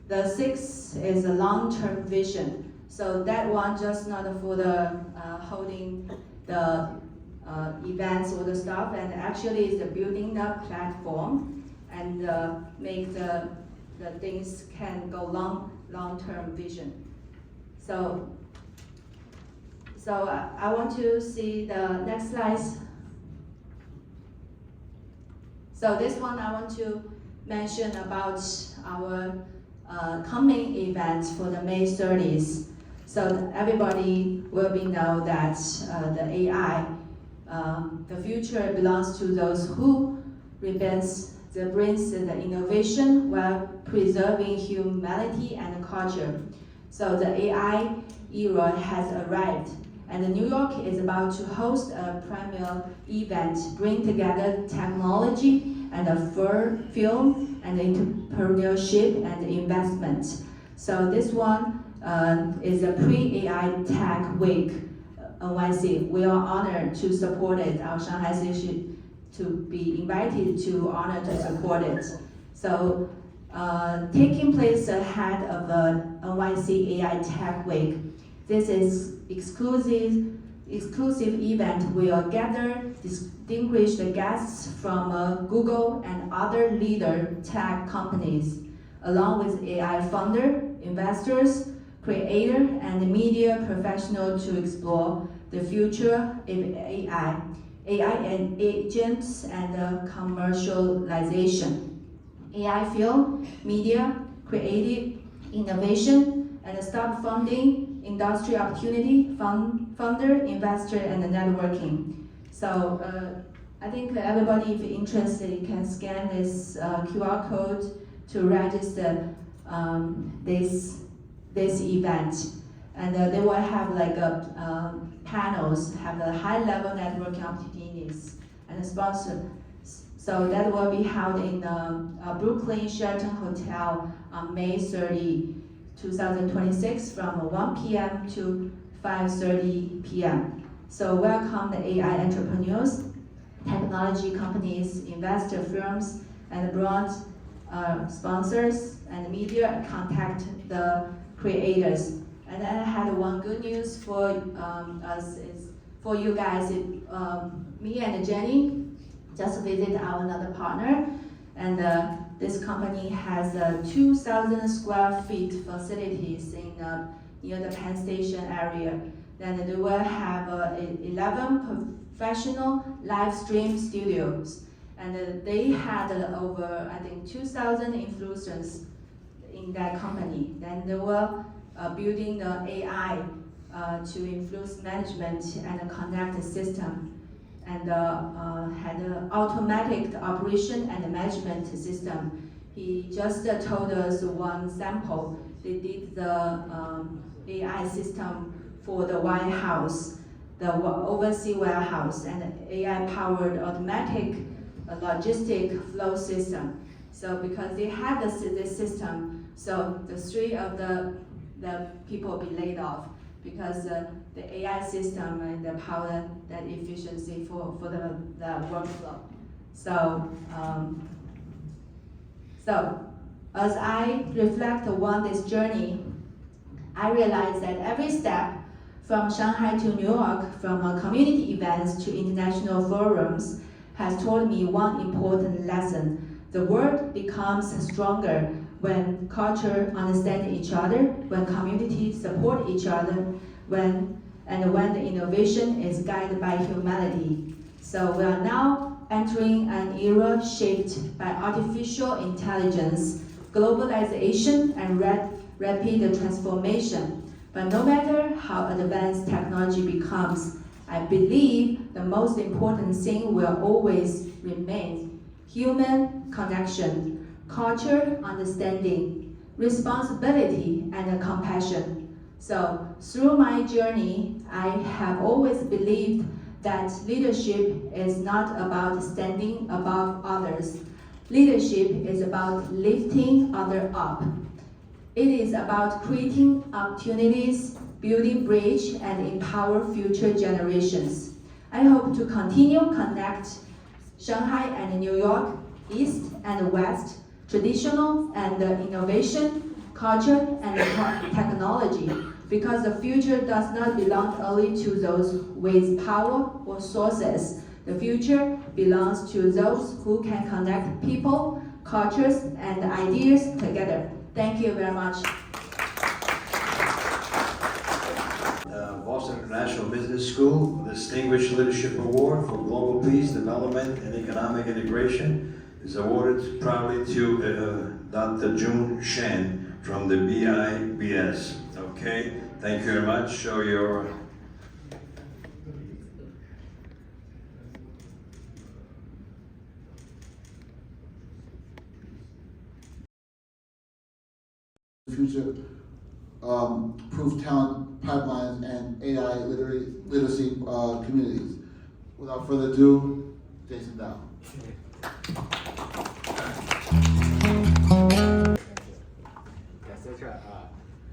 The sixth is a long-term vision. So that one just not for the holding the events or the stuff, and actually is the building the platform and make the things can go long-term vision. So I want to see the next slide. So this one I want to mention about our coming event for the May 30th. So everybody will be know that the AI, the future belongs to those who brings the innovation while preserving humanity and culture. So the AI era has arrived, and New York is about to host a premier event, bring together technology and film and entrepreneurship and investment. So this one is a pre-AI Tech Week NYC. We are honored to support it. Our Shanghai City to be invited to honor to support it. So taking place ahead of the NYC AI Tech Week, this is exclusive event will gather distinguished guests from Google and other leader tech companies, along with AI founder, investors, creator, and media professional to explore the future of AI and agents and commercialization, AI film, media, creative innovation, and start funding, industry opportunity, founder, investor, and networking. So I think everybody, if interested, can scan this QR code to register this event. And they will have like panels, have a high-level networking opportunities and sponsor. So that will be held in Brooklyn Sheraton Hotel on May 30, 2026 from 1 p.m. to 5:30 p.m. So welcome the AI entrepreneurs, technology companies, investor firms, and broad sponsors and media contact the creators. And then I had one good news for us is for you guys. Me and Jenny just visit our another partner, and this company has 2,000 square feet facilities in near the Penn Station area. Then they will have 11 professional live stream studios, and they had over I think 2,000 influencers in that company. Then they were building the AI to influence management and connect the system, and had an automatic operation and management system. He just told us one sample. They did the AI system for the White House, the overseas warehouse, and AI-powered automatic logistic flow system. So because they had this system, so the three of the people be laid off because the AI system and the power that efficiency for the workflow. So as I reflect on this journey, I realized that every step from Shanghai to New York, from community events to international forums, has taught me one important lesson. The world becomes stronger when culture understand each other, when communities support each other, when the innovation is guided by humanity. So we are now entering an era shaped by artificial intelligence, globalization, and rapid transformation. But no matter how advanced technology becomes, I believe the most important thing will always remain human connection, culture understanding, responsibility, and compassion. So through my journey, I have always believed that leadership is not about standing above others. Leadership is about lifting others up. It is about creating opportunities, building bridge, and empower future generations. I hope to continue connect Shanghai and New York, East and West, traditional and innovation, culture and technology, because the future does not belong only to those with power or sources. The future belongs to those who can connect people, cultures, and ideas together. Thank you very much. Boston International Business School Distinguished Leadership Award for Global Peace, Development, and Economic Integration is awarded proudly to Dr. Jun Shen from the BIBS. Okay, thank you very much. Show your future proof talent pipelines and AI literacy communities. Without further ado, Jason Dow. Yes, that's right.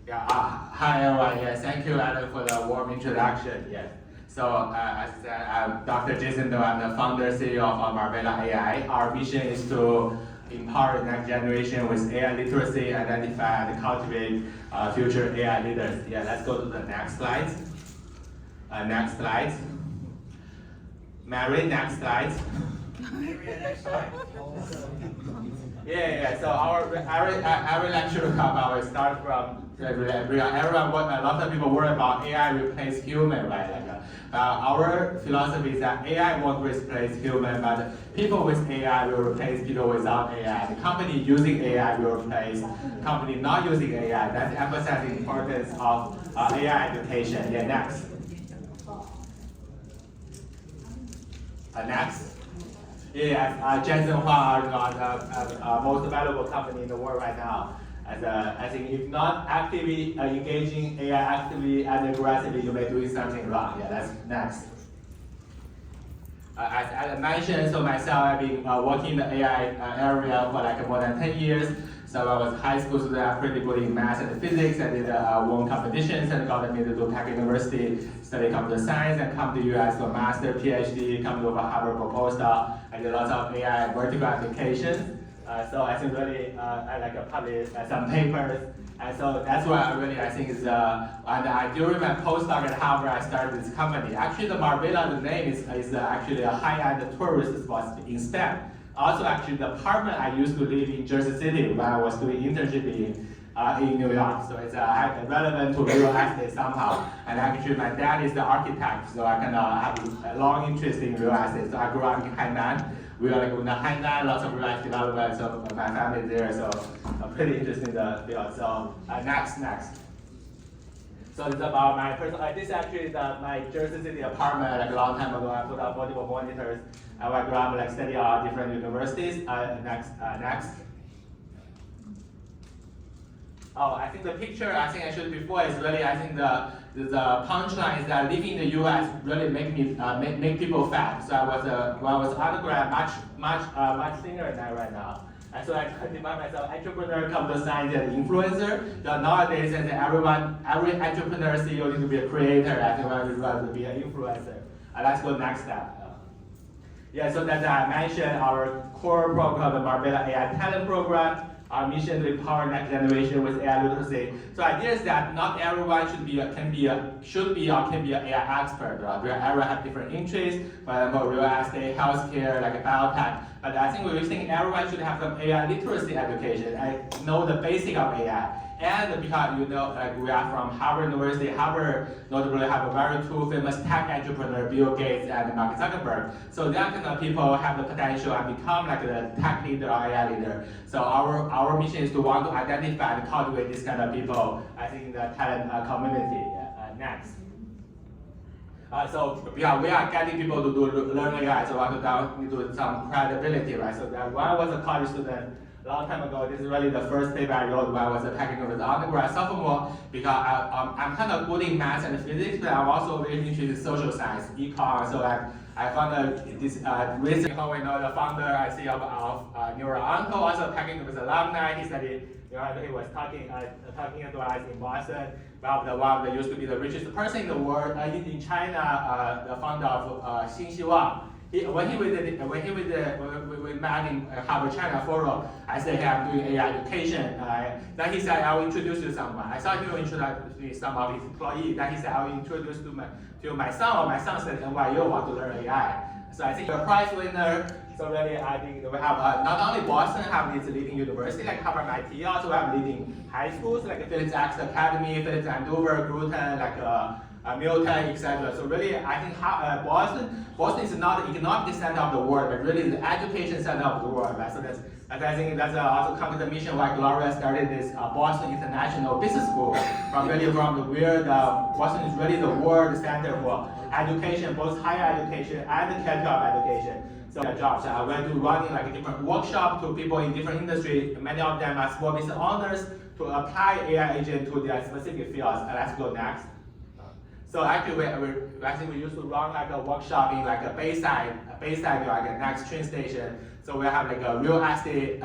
Hi everyone. Yes, thank you, Alan, for the warm introduction. Yes. So, as I said, I'm Dr. Jason Dow. I'm the founder CEO of Marbella AI. Our mission is to empower the next generation with AI literacy, identify and cultivate future AI leaders. Yeah, let's go to the next slide. Next slide. Mary, next slide. Yeah. So every lecture about it start from everyone. A lot of people worry about AI replace human, right? Our philosophy is that AI won't replace human, but people with AI will replace people without AI. The company using AI will replace company not using AI. That's emphasizing the importance of AI education. Yeah, next. Next. Yeah, Jensen Huang are the most valuable company in the world right now. I think if not actively engaging AI actively and aggressively, you may do something wrong. Yeah, that's next. As I mentioned, so myself, I've been working in the AI area for like more than 10 years. So I was a high school student, I'm pretty good in math and physics. I did won competitions and got me to do Tech University, study computer science, and come to US for master, PhD, come to Harvard for postdoc. I did lots of AI vertical applications. So I think really I like publish some papers. And so that's why I think is during my postdoc at Harvard, I started this company. Actually, the Marbella, the name is actually a high-end tourist spot instead. Also, actually, the apartment I used to live in Jersey City when I was doing internship in New York. So it's relevant to real estate somehow. And actually, my dad is the architect, so I kind of have a long interest in real estate. So I grew up in Hainan. We are like in Hainan, lots of real estate development. So my family is there, so I'm pretty interested in the field. So next. So it's about my personal. This actually is my Jersey City apartment. Like a long time ago, I put up multiple monitors. I went around like study different universities. Next. Oh, I think the picture I showed before is really I think the punchline is that living in the U.S. really make people fat. So I was when I was undergrad much thinner than that right now. And so I define myself entrepreneur, computer science, and influencer. So nowadays, I think every entrepreneur CEO needs to be a creator. I think we want to be an influencer. Let's go next step. Yeah, so as I mentioned, our core program, the Marbella AI Talent Program, our mission to empower next generation with AI literacy. So the idea is that not everyone can be an AI expert. Right? Everyone have different interests, for example, real estate, healthcare, like biotech. But I think we think everyone should have some AI literacy education and know the basic of AI. And because like we are from Harvard University, Harvard notably have a very two famous tech entrepreneur, Bill Gates and Mark Zuckerberg. So that kind of people have the potential and become like the tech leader or AI leader. So our mission is to want to identify and cultivate this kind of people, I think, in the talent community. Next. So yeah, we are getting people to learn AI, so we want to need to some credibility, right? So that when I was a college student a long time ago, this is really the first paper I wrote when I was a technical undergrad sophomore, because I'm kind of good in math and physics, but I'm also really interested in social science, econ. So I found this recently how we know the founder I see of Neural Uncle, also technical alumni. He studied, he was talking to us in Boston. One of the used to be the richest person in the world in China, the founder of Xinxiwang. When we met in Harvard China Forum, I said, hey, I'm doing AI education. Then he said, I will introduce you to someone. I thought he will introduce me to some of his employees. Then he said, I will introduce you to my son, or my son said, NYU want to learn AI. So I think the prize winner. So really, I think we have not only Boston have these leading universities like Harvard, MIT, also have leading high schools like Phillips Academy, Phillips Andover, Groton, like Milton, etc. So really, I think Boston is not the economic center of the world, but really the education center of the world. Right? So I think that's also come to the mission why Gloria started this Boston International Business School, from where Boston is really the world center for education, both higher education and K-12 education. So their jobs. We're running like a different workshop to people in different industries. Many of them are small business owners to apply AI agent to their specific fields. Let's go next. So actually, we used to run like a workshop in like a Bayside, like a next train station. So we have like a real estate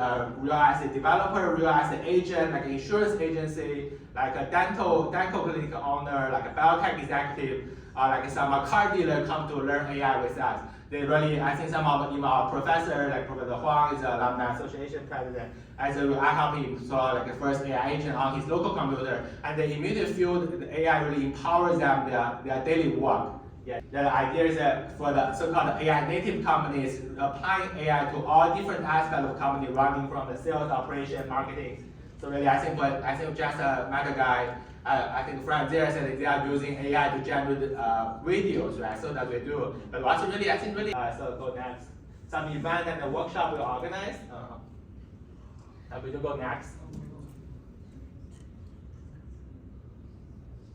developer, real estate agent, like an insurance agency, like a dental clinic owner, like a biotech executive, like some car dealer come to learn AI with us. They really, I think some of even our professor, like Professor Huang is an alumni association president. I helped him install like the first AI agent on his local computer, and they immediately feel that the AI really empowers them their daily work. Yeah, the idea is that for the so-called AI native companies, applying AI to all different aspects of company, running from the sales, operation, marketing. So really, I think just met a guy. I think Frank there said they are using AI to generate videos, right? So that we do. But also really, so go next. Some event and the workshop we organize. We do go next.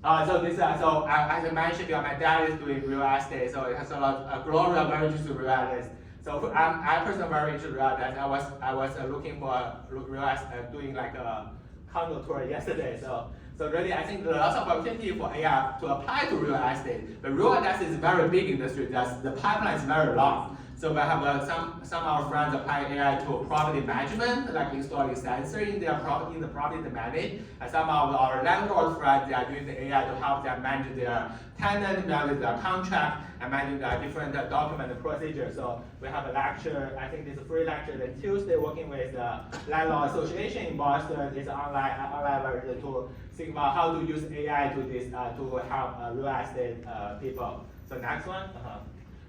So this, as I mentioned, my dad is doing real estate, so it has a lot of Gloria very interested in real estate. So I personally very interested in real estate. I was looking for real estate, doing like a condo tour yesterday. So really, I think there's lots of opportunity for AI to apply to real estate. But real estate is a very big industry. The pipeline is very long. So we have some of our friends apply AI to property management, like installing sensor in their property, the property they manage. And some of our landlord friends, they are using the AI to help them manage their tenant, manage their contract, and manage their different document and procedures. So we have a lecture, I think this is a free lecture on Tuesday, working with the Landlord Association in Boston. It's online version to think about how to use AI to help real estate people. So next one.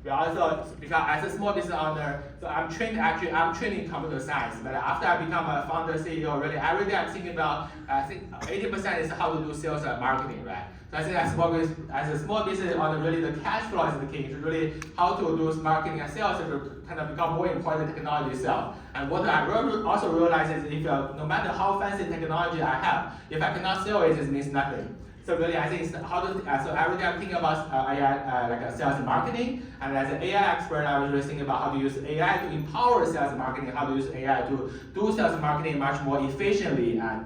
We also, because as a small business owner, so I'm training computer science, but after I become a founder CEO, really every day I'm thinking about, I think 80% is how to do sales and marketing, right? So I think as a small business owner, really the cash flow is the key. It's really how to do marketing and sales to kind of become more important than technology itself. And what I also realize is if no matter how fancy technology I have, if I cannot sell it, it means nothing. So really, I think it's how to. So every day I'm thinking about AI, like sales and marketing, and as an AI expert, I was really thinking about how to use AI to empower sales and marketing, how to use AI to do sales and marketing much more efficiently and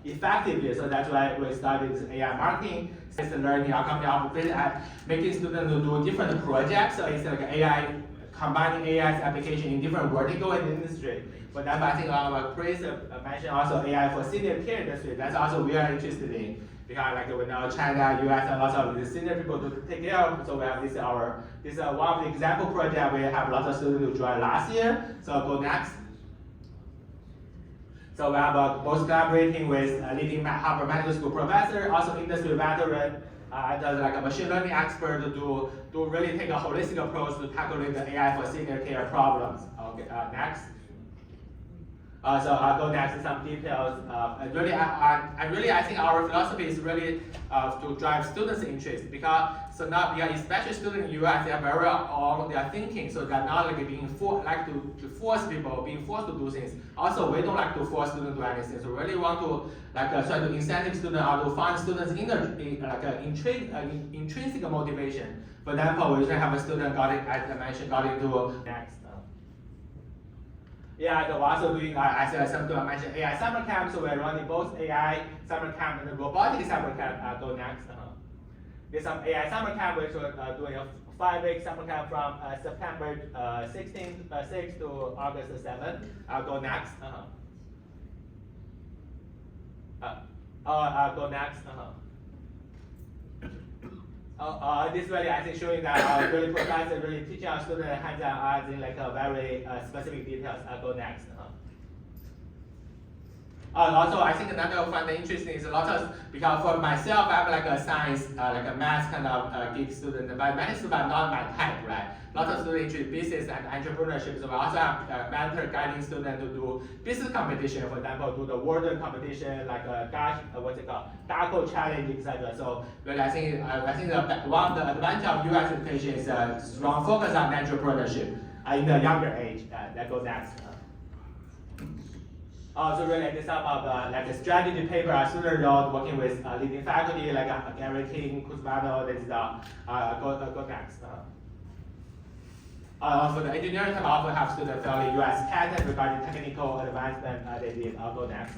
effectively. So that's why we started this AI marketing. It's the learning. Our company operates at making students do different projects. So it's like AI combining AI's application in different vertical in the industry. But that's I think Chris mentioned also AI for senior care industry. That's also we are interested in. Because like we know China, US, and lots of the senior people to take care of. So we have this is one of the example project we have lots of students who joined last year. So go next. So we have both collaborating with leading Harvard Medical School professor, also industry veteran, and like a machine learning expert to really take a holistic approach to tackling the AI for senior care problems. Okay, next. So I'll go next to some details. I think our philosophy is really to drive students' interest because especially students in the US, they are very on their thinking, so they're not like being to force people, being forced to do things. Also, we don't like to force students to do anything. So we really want to try to incentive students or to find students intrinsic motivation. For example, we usually have a student got into next. Yeah, we're also doing, as I mentioned, AI summer camp, so we're running both AI summer camp and robotics summer camp. Go next. There's some AI summer camp, which we're doing a 5-week summer camp from September 6th to August 7th. Go next. Go next. This really, I think, showing that really professor really teaching our students hands-on in like a very specific details. Go next. Also, I think another one interesting is a lot of, because for myself, I'm like a science, like a math kind of geek student, but many students are not my type, right? Lots of students into business and entrepreneurship, so we also have mentor guiding students to do business competition, for example, do the world competition, like Daco challenge, etc. So, really, I think one of the advantage of US education is a strong focus on entrepreneurship in the younger age. That goes next. Also, really, this some of like a strategy paper our student wrote working with leading faculty like Gary King, Kuzmano. This is go next. For the engineering time, I also have students filing US patent regarding technical advancement they did. I'll go next.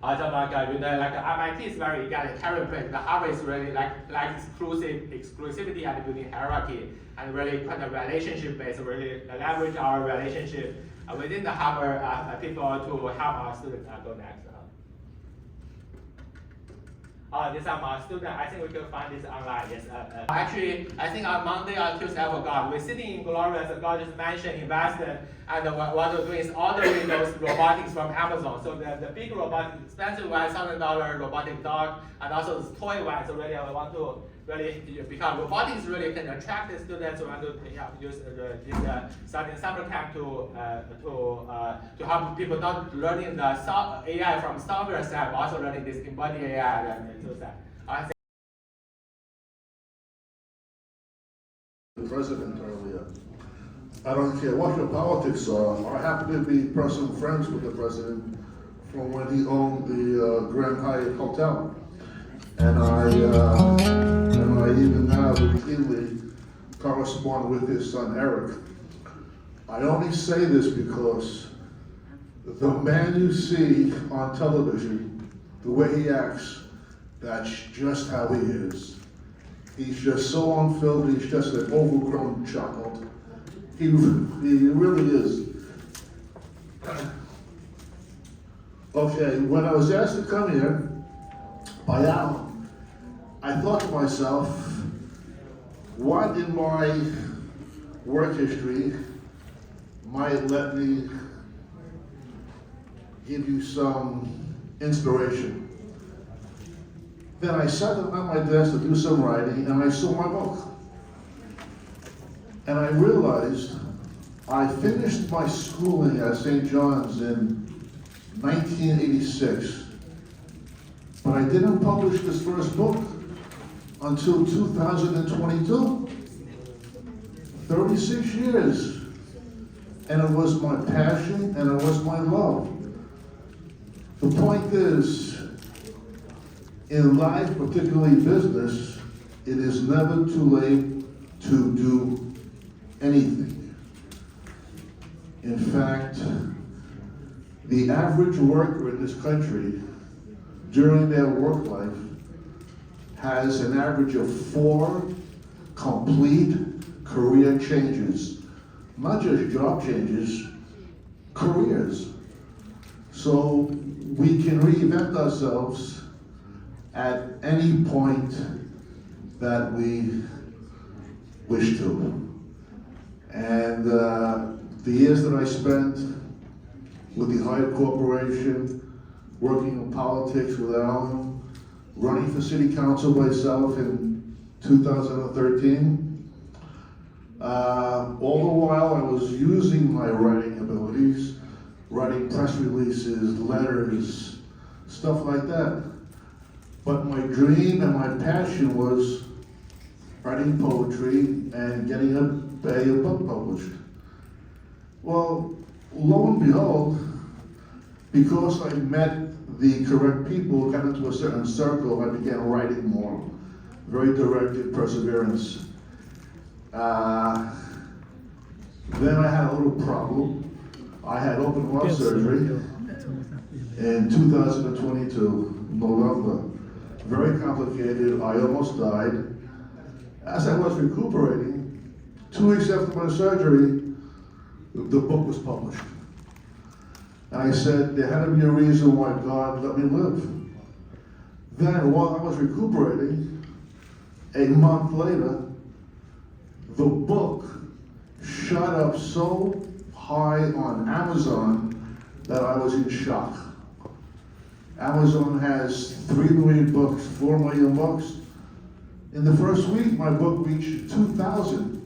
Also, like MIT is very egalitarian place. The Harvard is really like exclusivity and building hierarchy, and really kind of relationship based. Really leverage our relationship within the Harvard people to help our students go next. This student, I think we can find this online. Yes. Actually, I think on Monday or Tuesday, I forgot. We're sitting in Gloria, as God just mentioned, invested, and what we're doing is ordering those robotics from Amazon. So the big robotic, expensive one, $1,000 robotic dog, and also this toy one. So really, I want to because robotics really can attract the students who want to use this starting summer camp to help people not learning the AI from software side, but also learning this embodied AI and so side. The president earlier. I don't care what your politics are. I happen to be personal friends with the president from when he owned the Grand Hyatt Hotel. And I even now routinely correspond with his son Eric. I only say this because the man you see on television, the way he acts, that's just how he is. He's just so unfilled, he's just an overgrown child. He really is. Okay, when I was asked to come here by Alan, I thought to myself, what in my work history might let me give you some inspiration? Then I sat down at my desk to do some writing, and I saw my book. And I realized I finished my schooling at St. John's in 1986, but I didn't publish this first book until 2022. 36 years. And it was my passion and it was my love. The point is, in life, particularly business, it is never too late to do anything. In fact, the average worker in this country during their work life has an average of 4 complete career changes. Not just job changes, careers. So we can reinvent ourselves at any point that we wish to. And the years that I spent with the Hyatt Corporation, working in politics with Alan, running for city council myself in 2013, all the while I was using my writing abilities writing press releases, letters, stuff like that. But my dream and my passion was writing poetry and getting a book published. Well, lo and behold, because I met the correct people, got into a certain circle, I began writing more. Very directed perseverance. Then I had a little problem. I had open heart surgery in 2022, November. Very complicated, I almost died. As I was recuperating, 2 weeks after my surgery, the book was published. And I said, there had to be a reason why God let me live. Then, while I was recuperating, a month later, the book shot up so high on Amazon that I was in shock. Amazon has 3 million books, 4 million books. In the first week, my book reached 2,000,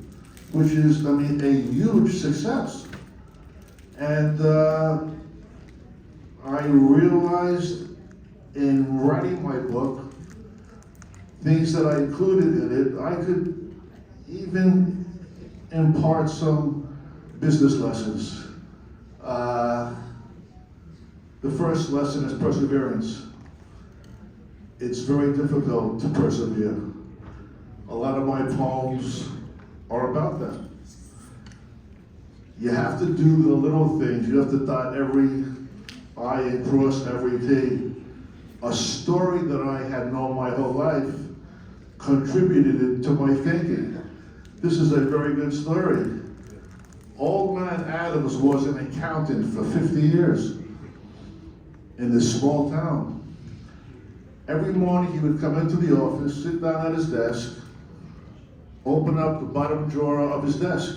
which is, a huge success. And I realized in writing my book, things that I included in it, I could even impart some business lessons. The first lesson is perseverance. It's very difficult to persevere. A lot of my poems are about that. You have to do the little things. You have to dot every I and cross every T. A story that I had known my whole life contributed to my thinking. This is a very good story. Old man Adams was an accountant for 50 years in this small town. Every morning he would come into the office, sit down at his desk, open up the bottom drawer of his desk.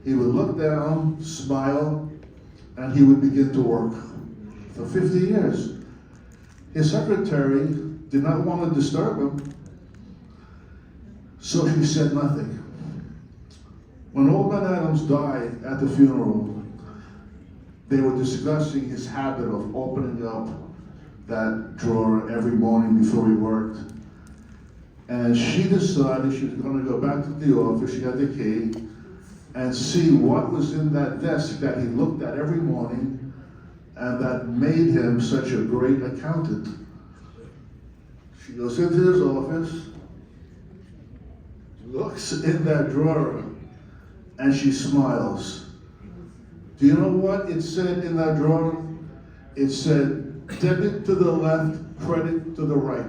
He would look down, smile, and he would begin to work for 50 years. His secretary did not want to disturb him, so she said nothing. When Old Man Adams died at the funeral, they were discussing his habit of opening up that drawer every morning before he worked. And she decided she was going to go back to the office, she had the key, and see what was in that desk that he looked at every morning and that made him such a great accountant. She goes into his office, looks in that drawer, and she smiles. Do you know what it said in that drawer? It said, debit to the left, credit to the right.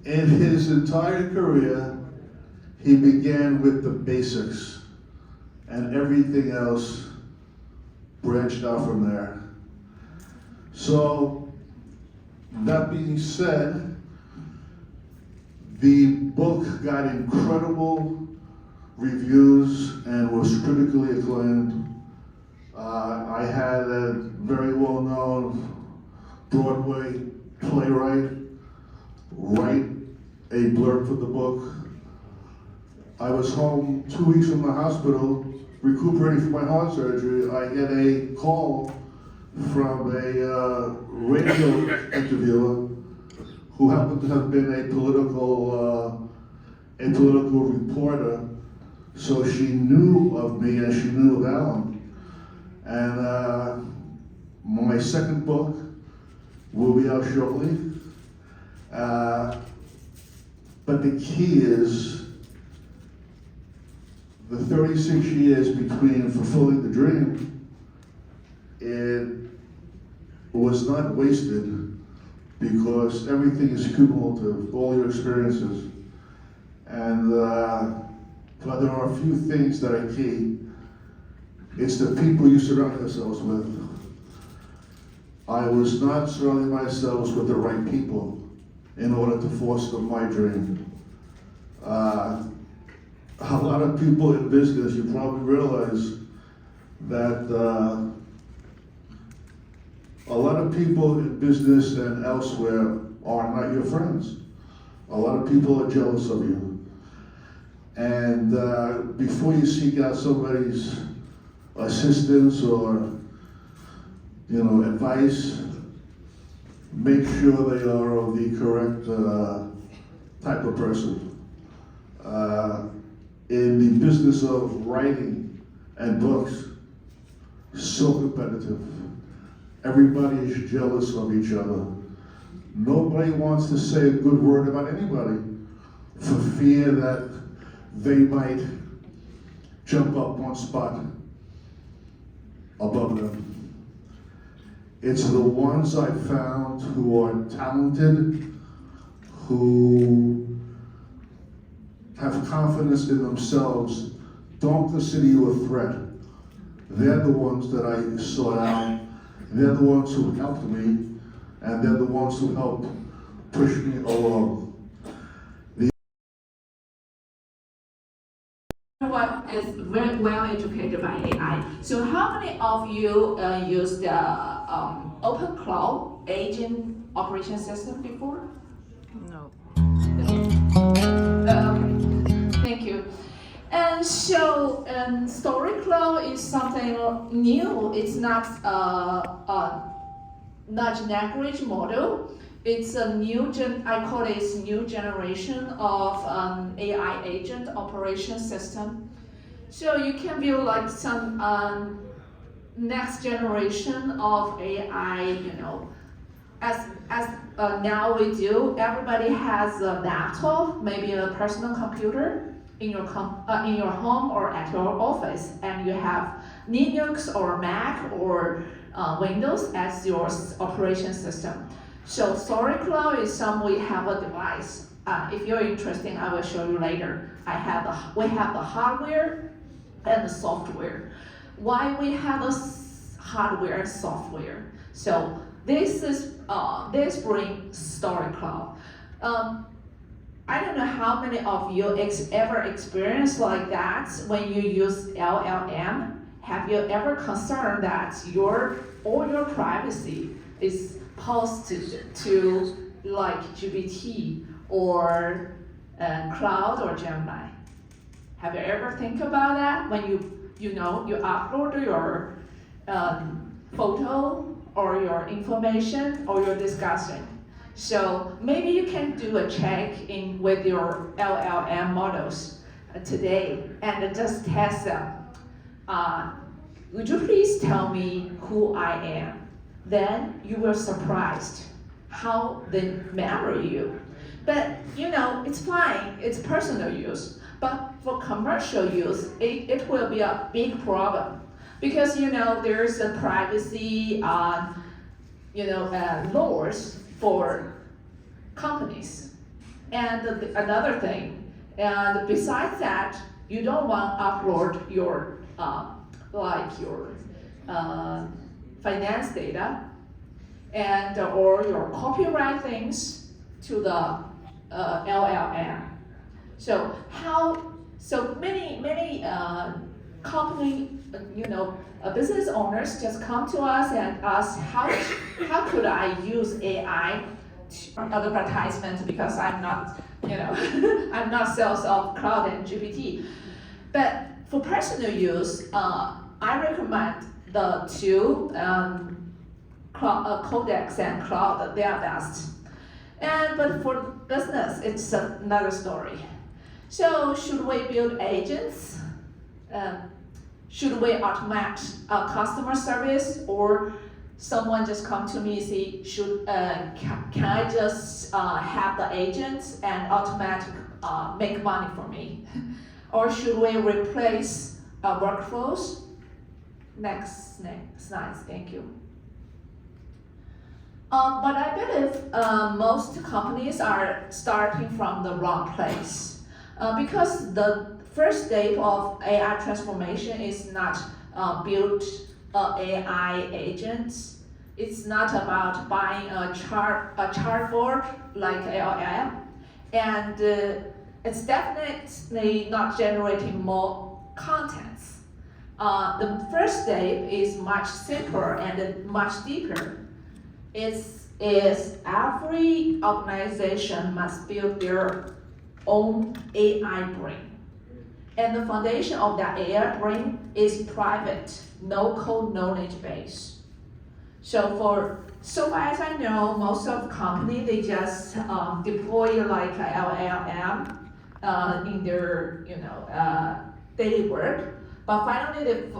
In his entire career, he began with the basics, and everything else branched out from there. So, that being said, the book got incredible reviews and was critically acclaimed. I had a very well-known Broadway playwright write a blurb for the book. I was home 2 weeks from the hospital, recuperating from my heart surgery. I get a call from a radio interviewer who happened to have been a political reporter. So she knew of me and she knew of Alan. And my second book will be out shortly. But the key is the 36 years between fulfilling the dream, it was not wasted because everything is cumulative, all your experiences. And but there are a few things that are key. It's the people you surround yourselves with. I was not surrounding myself with the right people in order to foster my dream. A lot of people in business, you probably realize that a lot of people in business and elsewhere are not your friends. A lot of people are jealous of you. And before you seek out somebody's assistance or, advice, make sure they are of the correct type of person. In the business of writing and books, so competitive. Everybody is jealous of each other. Nobody wants to say a good word about anybody for fear that they might jump up one spot above them. It's the ones I found who are talented, who have confidence in themselves, don't consider you a threat. They're the ones that I sought out. They're the ones who helped me, and they're the ones who helped push me along. Everyone is very well educated by AI. So how many of you used the Open Cloud Agent Operation System before? No. Thank you. And so Story Cloud is something new. It's not a large language model. It's a new I call it new generation of AI agent operation system. So you can build like some next generation of AI, as now we do. Everybody has a laptop, maybe a personal computer in your home or at your office, and you have Linux or Mac or Windows as your operation system. So Story Cloud is we have a device. If you're interested, I will show you later. We have the hardware and the software. Why we have the hardware and software? So this brings Story Cloud. I don't know how many of you ever experienced like that when you use LLM. Have you ever concerned that all your privacy is posted to like GPT or Cloud or Gemini? Have you ever think about that when you upload your photo or your information or your discussion? So maybe you can do a check in with your LLM models today and just test them. Would you please tell me who I am? Then you will surprised how they marry you. But it's fine, it's personal use. But for commercial use, it will be a big problem. Because there's a privacy laws for companies. And another thing, and besides that, you don't want to upload your finance data and or your copyright things to the LLM. So many company business owners just come to us and ask how could I use AI to advertisement, because I'm not I'm not sales of Cloud and GPT. But for personal use, I recommend the two Codex and Cloud. They are best. But for business, it's another story. So should we build agents? Should we automate customer service, or someone just come to me and say, can I just have the agents and automatic make money for me? Or should we replace workflows? Next slide, thank you. But I believe most companies are starting from the wrong place. Because the first step of AI transformation is not build AI agents. It's not about buying a chartboard like LLM, and it's definitely not generating more contents. The first step is much simpler and much deeper. Is every organization must build their own AI brain. And the foundation of that AI brain is private, no code knowledge base. So far as I know, most of the company, they just deploy like a LLM in their daily work. But finally,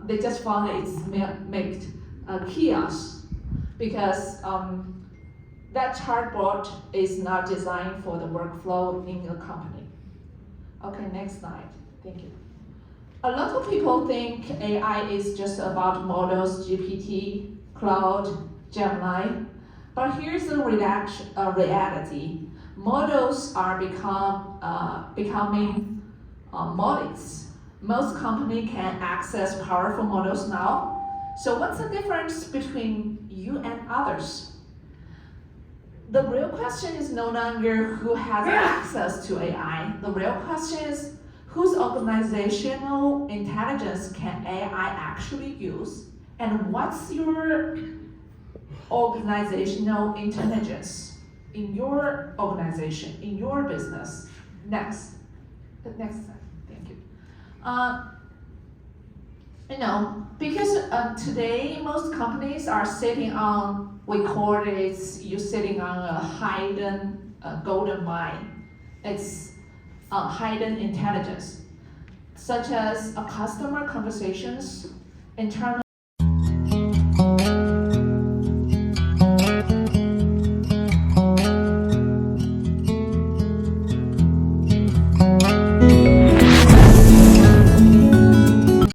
they just found it's make a kiosk because that chatbot is not designed for the workflow in the company. Okay, next slide. Thank you. A lot of people think AI is just about models, GPT, Cloud, Gemini, but here's the reality. Models are becoming models. Most companies can access powerful models now. So what's the difference between you and others? The real question is no longer who has access to AI. The real question is whose organizational intelligence can AI actually use? And what's your organizational intelligence in your organization, in your business? Next slide, thank you. Because today most companies are sitting on, we call it, you're sitting on a hidden golden mine. It's hidden intelligence, such as customer conversations, internal